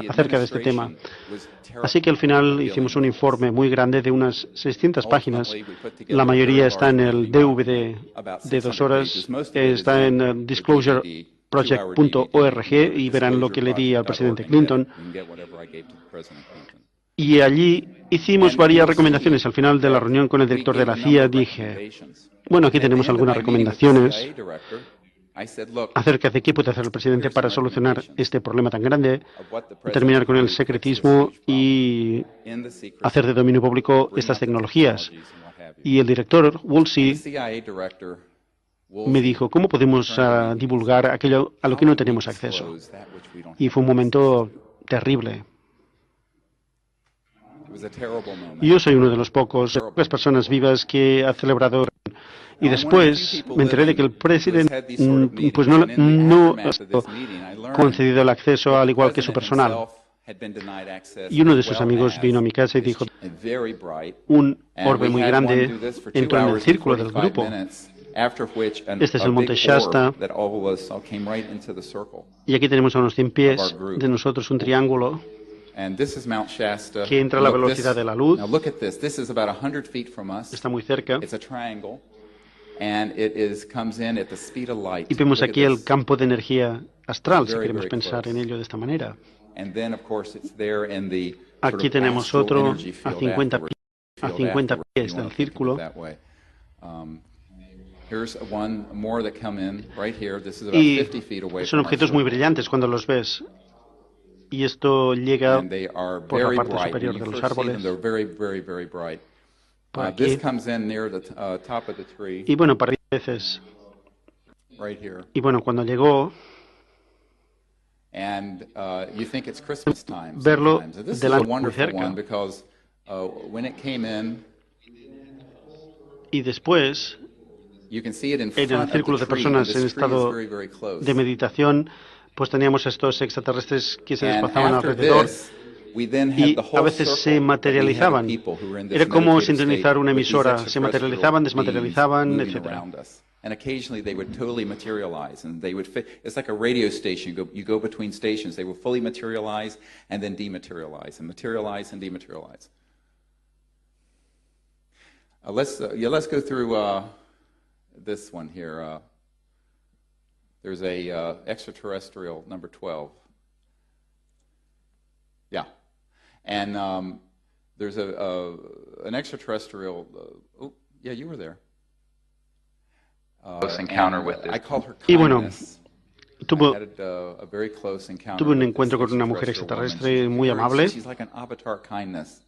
acerca de este tema. Así que al final hicimos un informe muy grande de unas 600 páginas. La mayoría está en el DVD de 2 horas. Está en disclosureproject.org y verán lo que le di al presidente Clinton. Y allí hicimos varias recomendaciones. Al final de la reunión con el director de la CIA dije, bueno, aquí tenemos algunas recomendaciones acerca de qué puede hacer el presidente para solucionar este problema tan grande, terminar con el secretismo y hacer de dominio público estas tecnologías. Y el director, Woolsey, me dijo, ¿cómo podemos divulgar aquello a lo que no tenemos acceso? Y fue un momento terrible. Yo soy uno de los pocas personas vivas que ha celebrado. Y después me enteré de que el presidente pues no ha concedido el acceso, al igual que su personal. Y uno de sus amigos vino a mi casa y dijo, un orbe muy grande entró en el círculo del grupo. Este es el monte Shasta. Y aquí tenemos a unos 100 pies de nosotros un triángulo. que entra a la velocidad de la luz. Now look at this. This is about 100 feet from us. Está muy cerca. It's a triangle, and comes in at the speed of light. Y vemos Look at aquí el this. campo de energía astral, si Very, queremos very pensar close. en ello de esta manera. And then, of course, it's there in the sort Aquí of tenemos astral otro energy a field 50 afterwards. a 50 Field pies afterwards, if you del want to think of it círculo. that way. Here's one more that come in right here. This is about Y 50 feet away son from our objetos muy circle. brillantes cuando los ves. Y esto llega And they are por la very parte bright. superior When de you los first see them, árboles. they're very, very, very bright. Por This aquí. comes in near the top of the tree, Y bueno, para veces. right here. Y bueno, cuando llegó, And you think it's Christmas time verlo sometimes. And this is delante a muy wonderful cerca. one because when it came in, y después, you can see it in en el front círculo of the de tree, personas and en this tree is estado very, very close. de meditación, pues teníamos estos extraterrestres que se And desplazaban after alrededor this, we then had y the a whole veces circle se that we had of materializaban. people who were in this Era como meditative sintonizar state una with these emisora, se extraterrestrial materializaban, beings desmaterializaban, moving etc. around us. And occasionally they would totally materialize, and they would fit. It's like a radio station. You go between stations. They will fully materialize and then dematerialize, and materialize and dematerialize. Let's go through this one here. There's a extraterrestrial number 12. Yeah, and there's an extraterrestrial. Oh, yeah, you were there. Close encounter with I this. call her Y bueno, kindness. tuvo, I had a very close encounter tuve un with this encuentro con una mujer extraterrestrial woman. extraterrestre muy amable. She's like an avatar kindness.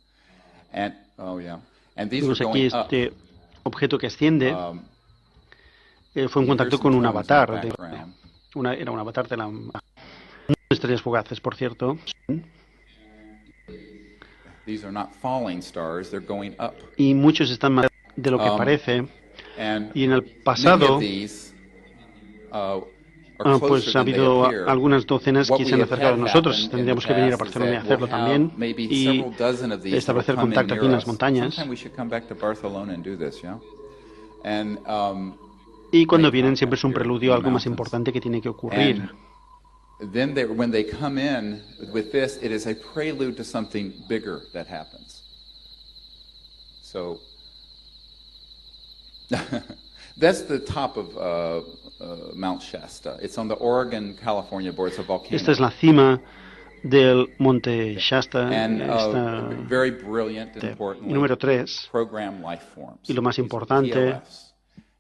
And oh yeah, and these Vemos are aquí going up. este objeto que asciende. Fue en Here's contacto some con un tones in the avatar. background. Era un avatar de la... Estrellas fugaces, por cierto. These are not falling stars; they're going up. Y muchos están más de lo que parece. And Y en el many pasado, of these, are closer pues ha than they habido appear. algunas docenas What que we se han have acercado a had nosotros. happen in Tendríamos the que venir a past is Barcelona y that hacerlo we'll have también. maybe Y several dozen of these establecer that will come contacto in aquí en near las us. montañas. Sometime we should come back to Barcelona and do this, yeah? And Y cuando vienen siempre es un preludio a algo más importante que tiene que ocurrir. and then when they come in with this, it is a prelude to something bigger that happens. So that's the top of Mount Shasta. It's on the Oregon-California border. It's a volcano. Esta es la cima del monte Shasta. And Esta, very brilliant and importantly, número 3. program life forms. Y lo más These are importante, PLFs.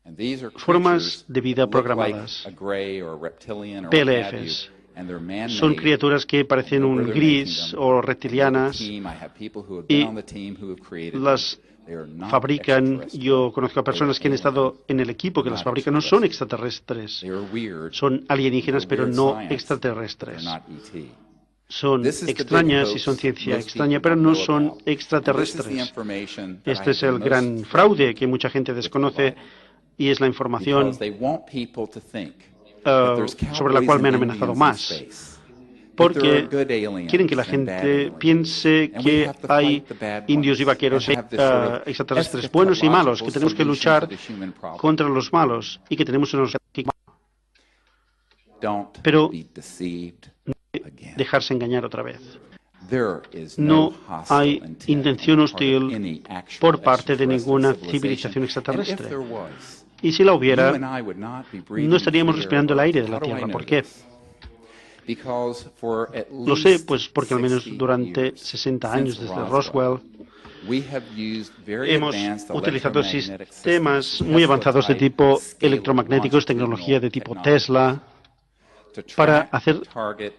And these are formas creatures de vida that look like programadas. a gray or a reptilian or what have you, PLFs. and they're man-made. Son criaturas que parecen Where un they're gris making them. o And reptilianas. the team, I have people who have Y been on the team who have created them. las They are not fabrican. extraterrestrial. Yo conozco a personas que han estado en el equipo que las fabrican. No son extraterrestres. They are weird. Son alienígenas, pero Weird no science. extraterrestres. They're not ET. Son This is the extrañas big y son hoax ciencia most extraña, people pero don't no know son about. And this is the extraterrestres. information that I Este es have el been gran most fraude que mucha gente desconoce y es la información because they want people to think that there's sobre la cowboys cual me han and amenazado Indians in más. space. Porque But there are good aliens quieren que la and bad gente aliens. piense And we que have to hay fight the bad indios ones y vaqueros and y have this sort of extraterrestres buenos y malos, que tenemos que luchar solution to the human problem. contra los malos y que tenemos unos Don't Pero be deceived again. dejarse engañar otra vez. There is No hostile hay intent intención on the part of hostil any actual por parte de extraterrestrial ninguna civilization. civilización And if extraterrestre. there was, Y si la you hubiera, and I would not be breathing no estaríamos free respirando el air. aire de la How do I Tierra. know ¿Por qué? this? Because for at Lo sé, least pues porque al menos 60 durante years 60 años since desde Roswell we have used very hemos advanced utilizado electromagnetic sistemas systems, muy avanzados de Tesla-type, tipo scalar, electromagnéticos, tecnología de tipo Tesla, to para track, hacer target,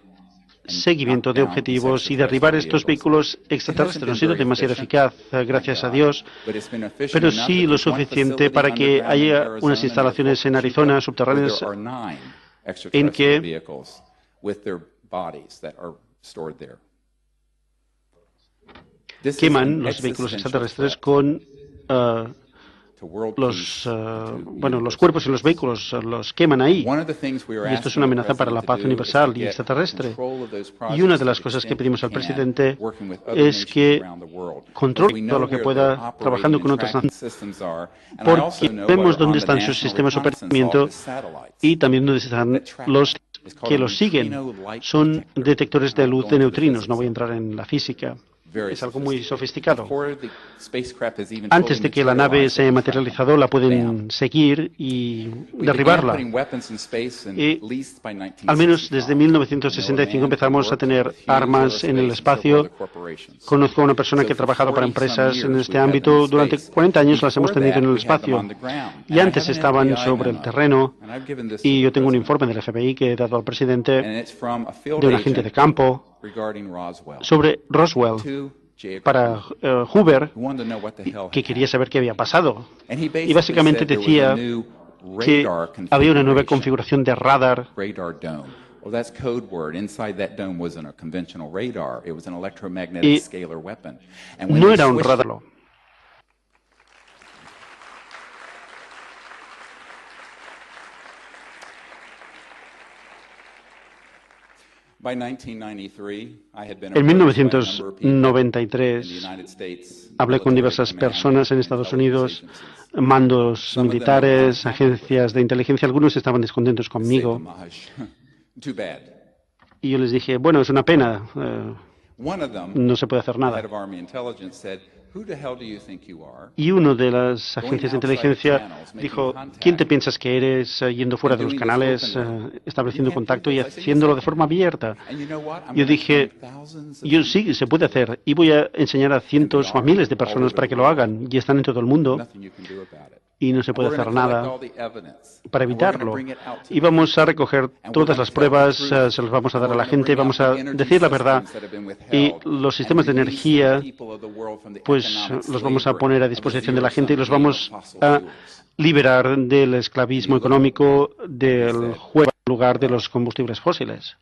and seguimiento knock de down objetivos these y derribar estos extraterrestrial vehículos vehicles. extraterrestres. It No ha hasn't sido been very demasiado efficient, eficaz, gracias a thank Dios, God, but it's been efficient pero enough sí that lo there's one suficiente facility para que underground in haya Arizona unas near instalaciones Fort en Arizona Chico, where subterráneas there are 9 en extraterrestrial que vehicles with their bodies that are stored there. This is queman an los vehículos existential extraterrestres threat con to world los, peace and to bueno, los universal cuerpos en los peace. vehículos, los queman ahí. One of the things we are Y esto es asking una the amenaza para la president paz to do universal is to y get extraterrestre. control of those Y una de projects las to the cosas que extent pedimos he al can, presidente working with other es nations que around the world. controle Because we todo know lo que where pueda, their operating trabajando and con otras tracking naciones, systems are. And I also porque know vemos where on dónde the están sus National sistemas de Reconnaissance operamiento Office satellites y también dónde están that track los que los siguen. Son detectores de luz de neutrinos. No voy a entrar en la física. Es algo muy sofisticado. Antes de que la nave se haya materializado, la pueden seguir y derribarla. Y al menos desde 1965 empezamos a tener armas en el espacio. Conozco a una persona que ha trabajado para empresas en este ámbito. Durante 40 años las hemos tenido en el espacio. Y antes estaban sobre el terreno. Y yo tengo un informe del FBI que he dado al presidente de un agente de campo sobre Roswell para Hoover, que quería saber qué había pasado. Y básicamente decía que había una nueva configuración de radar. Y no era un radar. En 1993 hablé con diversas personas en Estados Unidos, mandos militares, agencias de inteligencia. Algunos estaban descontentos conmigo. Y yo les dije, bueno, es una pena, no se puede hacer nada. Y uno de las agencias de inteligencia dijo, ¿quién te piensas que eres yendo fuera de los canales, estableciendo contacto y haciéndolo de forma abierta? Yo dije, yo sí, se puede hacer. Y voy a enseñar a cientos o a miles de personas para que lo hagan. Y están en todo el mundo. Y no se puede hacer nada para evitarlo. Y vamos a recoger todas las pruebas, se las vamos a dar a la gente, vamos a decir la verdad. Y los sistemas de energía, pues los vamos a poner a disposición de la gente y los vamos a liberar del esclavismo económico del juego en lugar de los combustibles fósiles.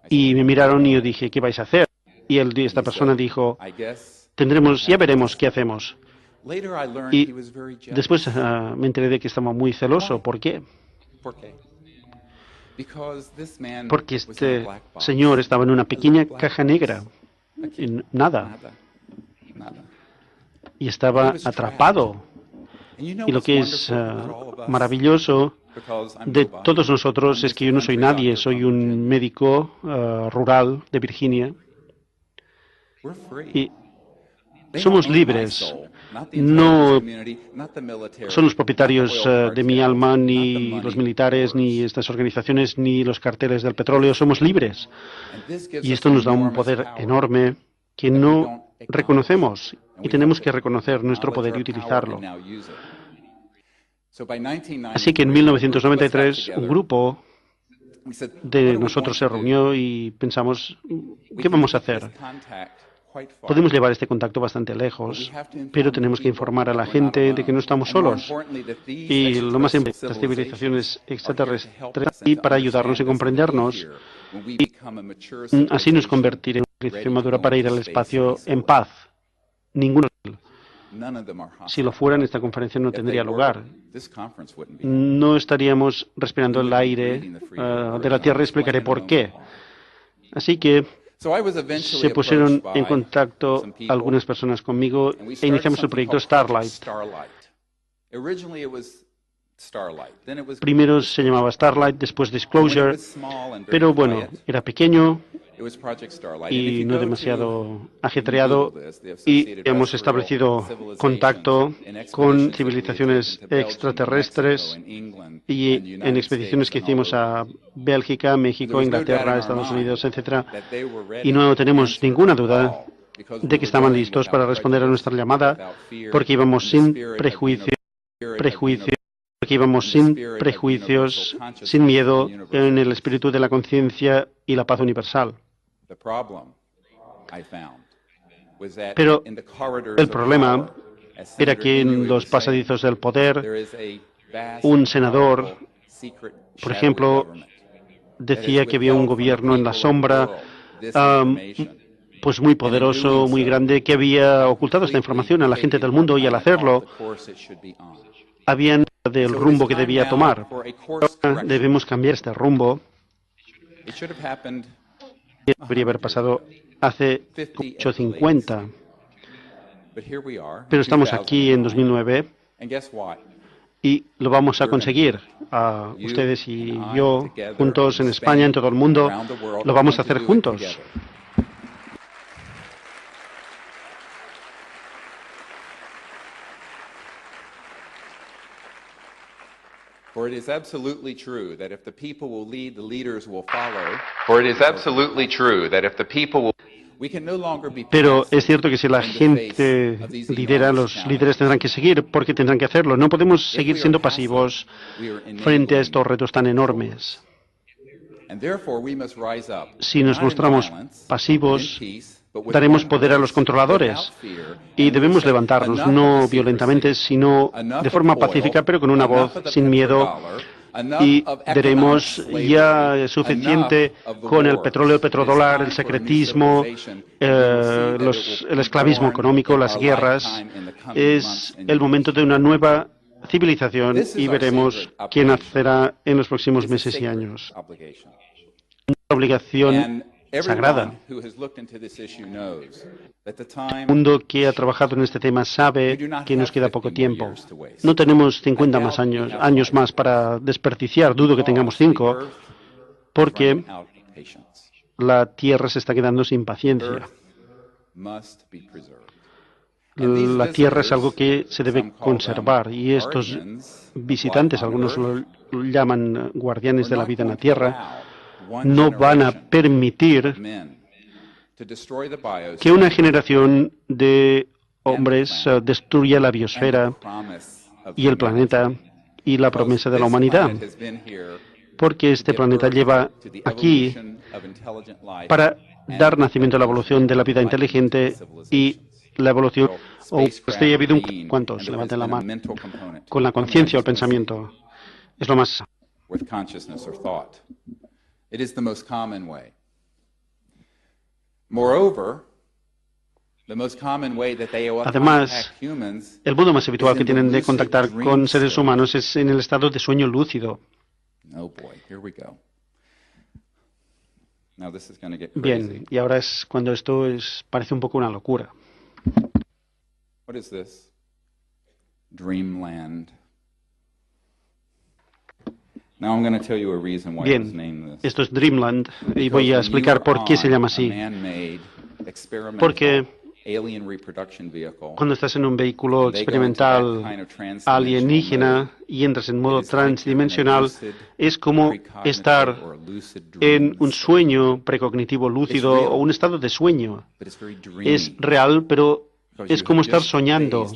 Y me miraron y yo dije, ¿qué vais a hacer? Y esta persona dijo, ya veremos qué hacemos. Y después me enteré de que estaba muy celoso. ¿Por qué? Porque este señor estaba en una pequeña caja negra. Nada. Y estaba atrapado. Y lo que es maravilloso de todos nosotros es que yo no soy nadie. Soy un médico rural de Virginia. Y somos libres. No son los propietarios de mi alma, ni los militares, ni estas organizaciones, ni los carteles del petróleo. Somos libres. Y esto nos da un poder enorme que no reconocemos. Y tenemos que reconocer nuestro poder y utilizarlo. Así que en 1993 un grupo de nosotros se reunió y pensamos, ¿qué vamos a hacer? Podemos llevar este contacto bastante lejos, pero tenemos que informar a la gente de que no estamos solos. Y lo más importante, las civilizaciones extraterrestres, y para ayudarnos y comprendernos. Y así nos convertiremos en una civilización madura para ir al espacio en paz. Ninguno. Si lo fueran, esta conferencia no tendría lugar. No estaríamos respirando el aire de la Tierra. Explicaré por qué. Así que se pusieron en contacto algunas personas conmigo e iniciamos el proyecto Starlight. Primero se llamaba Starlight, después Disclosure, pero bueno, era pequeño y no demasiado ajetreado, y hemos establecido contacto con civilizaciones extraterrestres y en expediciones que hicimos a Bélgica, México, Inglaterra, Estados Unidos, etc. Y no tenemos ninguna duda de que estaban listos para responder a nuestra llamada, porque íbamos sin prejuicios, sin miedo, en el espíritu de la conciencia y la paz universal. Pero el problema era que en los pasadizos del poder, un senador, por ejemplo, decía que había un gobierno en la sombra, pues muy poderoso, muy grande, que había ocultado esta información a la gente del mundo, y al hacerlo, habían del rumbo que debía tomar. Ahora debemos cambiar este rumbo. Debería haber pasado hace 850. Pero estamos aquí en 2009. Y lo vamos a conseguir. Ustedes y yo, juntos en España, en todo el mundo, lo vamos a hacer juntos. For it is absolutely true that if the people will lead, the leaders will follow. For it is absolutely true that if the people will Pero es cierto que si la gente lidera, los líderes tendrán que seguir porque tendrán que hacerlo. No podemos seguir siendo pasivos frente a estos retos tan enormes. Si nos mostramos pasivos, daremos poder a los controladores y debemos levantarnos, no violentamente, sino de forma pacífica, pero con una voz sin miedo. Y veremos ya suficiente con el petróleo, el petrodólar, el secretismo, el esclavismo económico, las guerras. Es el momento de una nueva civilización y veremos qué nacerá en los próximos meses y años. Una obligación sagrada. El mundo que ha trabajado en este tema sabe que nos queda poco tiempo. No tenemos 50 más años más para desperdiciar. Dudo que tengamos 5, porque la Tierra se está quedando sin paciencia. La Tierra es algo que se debe conservar y estos visitantes, algunos lo llaman guardianes de la vida en la Tierra, no van a permitir que una generación de hombres destruya la biosfera y el planeta y la promesa de la humanidad, porque este planeta lleva aquí para dar nacimiento a la evolución de la vida inteligente y la evolución, ha habido ¿cuántos? Levanten la mano. Con la conciencia o el pensamiento. Es lo más. It is the most common way. Moreover, the most common way that they Además, el modo más habitual que tienen de contactar con seres humanos es en el estado de sueño lúcido. Oh boy, here we go. Now this is going to get crazy. Bien, y ahora es cuando esto parece un poco una locura. What is this? Dreamland. Bien, esto es Dreamland y voy a explicar por qué se llama así. Porque cuando estás en un vehículo experimental alienígena y entras en modo transdimensional, es como estar en un sueño precognitivo lúcido o un estado de sueño. Es real, pero es como estar soñando,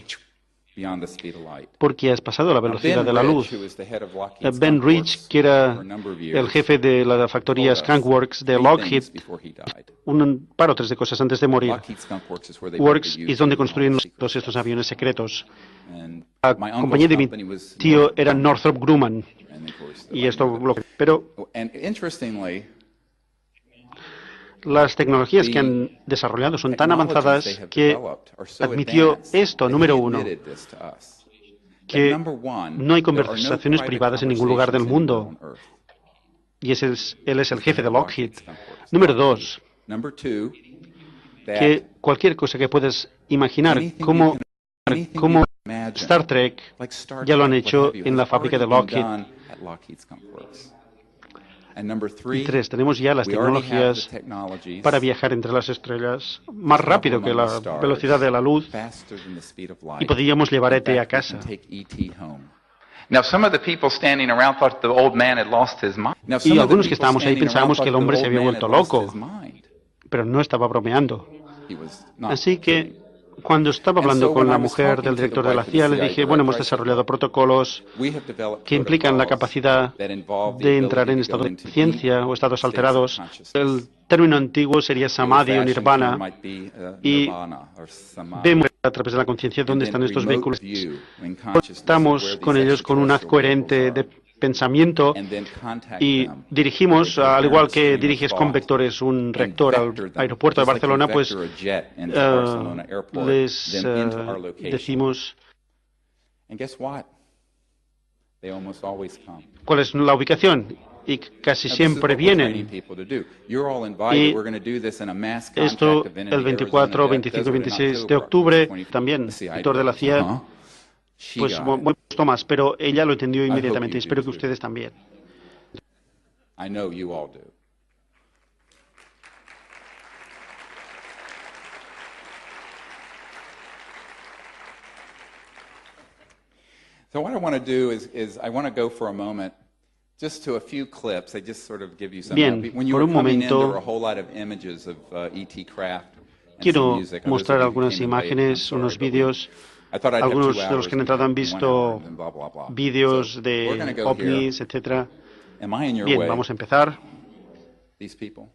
porque has pasado la velocidad de la luz. Ben Rich, que era el jefe de la factoría Skunk Works de Lockheed, un par o tres de cosas antes de morir. Works es donde construyen todos estos aviones secretos. La compañía de mi tío era Northrop Grumman. Y esto pero las tecnologías que han desarrollado son tan avanzadas que admitió esto, número uno, que no hay conversaciones privadas en ningún lugar del mundo. Y él es el jefe de Lockheed. Número dos, que cualquier cosa que puedas imaginar, como Star Trek, ya lo han hecho en la fábrica de Lockheed. Y tres, tenemos ya las tecnologías para viajar entre las estrellas más rápido que la velocidad de la luz y podríamos llevar a E.T. a casa. Y algunos que estábamos ahí pensábamos que el hombre se había vuelto loco, pero no estaba bromeando. Así que cuando estaba hablando con la mujer del director de la CIA, le dije, bueno, hemos desarrollado protocolos que implican la capacidad de entrar en estado de conciencia o estados alterados. El término antiguo sería samadhi o nirvana. Y vemos a través de la conciencia dónde están estos vehículos. Estamos con ellos con un haz coherente de pensamiento y dirigimos, al igual que diriges con vectores un reactor al aeropuerto de Barcelona, pues les decimos cuál es la ubicación y casi siempre vienen. Y esto el 24, 25 y 26 de octubre, también, director de la CIA, pues bueno, Tomás, pero ella lo entendió inmediatamente. Espero que ustedes también. I know you all do. So what I want to do is I want to go for a moment just to a few clips. I just sort of give you some. Bien, When you por were un coming in, there momento were a whole lot of images of E.T. Craft and some quiero music. mostrar algunas imágenes, unos vídeos. Algunos de los que han entrado han visto vídeos de ovnis, etc. Bien, vamos a empezar. These people.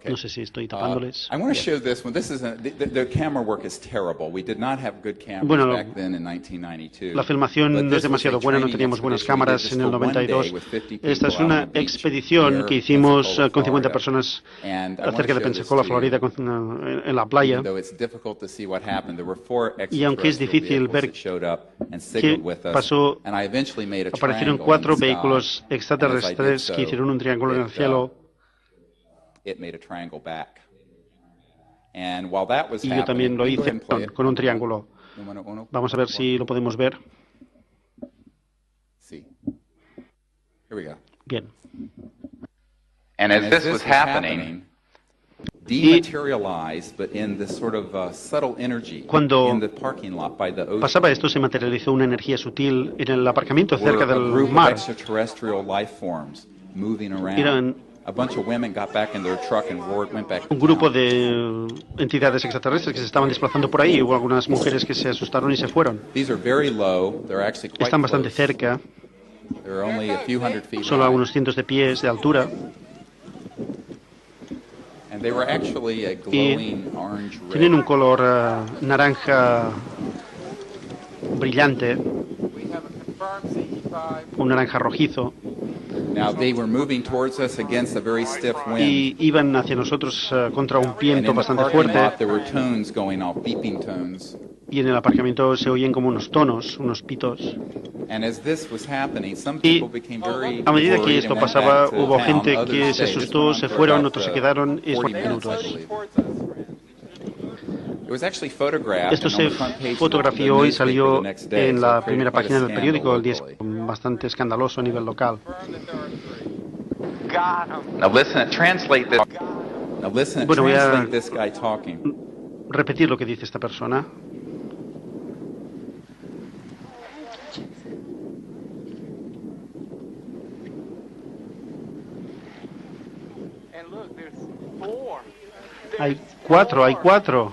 No sé si estoy tapándoles. I want to show this one. This is the camera work is terrible. We did not have good cameras Bueno, back then in 1992. la filmación no es demasiado buena, no teníamos buenas cámaras en el 92. Esta es una expedición que hicimos con 50 personas cerca de Pensacola, Florida, en la playa. Y aunque es difícil ver qué pasó, aparecieron 4 vehículos extraterrestres que hicieron un triángulo en el cielo. Y yo también lo hice con un triángulo. Vamos a ver si lo podemos ver. Bien. And as this was happening, cuando pasaba esto, se materializó una energía sutil en el aparcamiento cerca del mar. Eran un grupo de entidades extraterrestres que se estaban desplazando por ahí. Hubo algunas mujeres que se asustaron y se fueron. Están bastante cerca, solo a unos cientos de pies de altura. Y tienen un color naranja brillante, un naranja rojizo. Y iban hacia nosotros contra un viento bastante fuerte. Y en el aparcamiento se oyen como unos tonos, unos pitos. Y a medida que esto pasaba, hubo gente que se asustó, se fueron, otros se quedaron, y por minutos. Esto se fotografió y salió en la primera página del periódico el día, bastante escandaloso a nivel local. Bueno, voy a repetir lo que dice esta persona. Hay cuatro.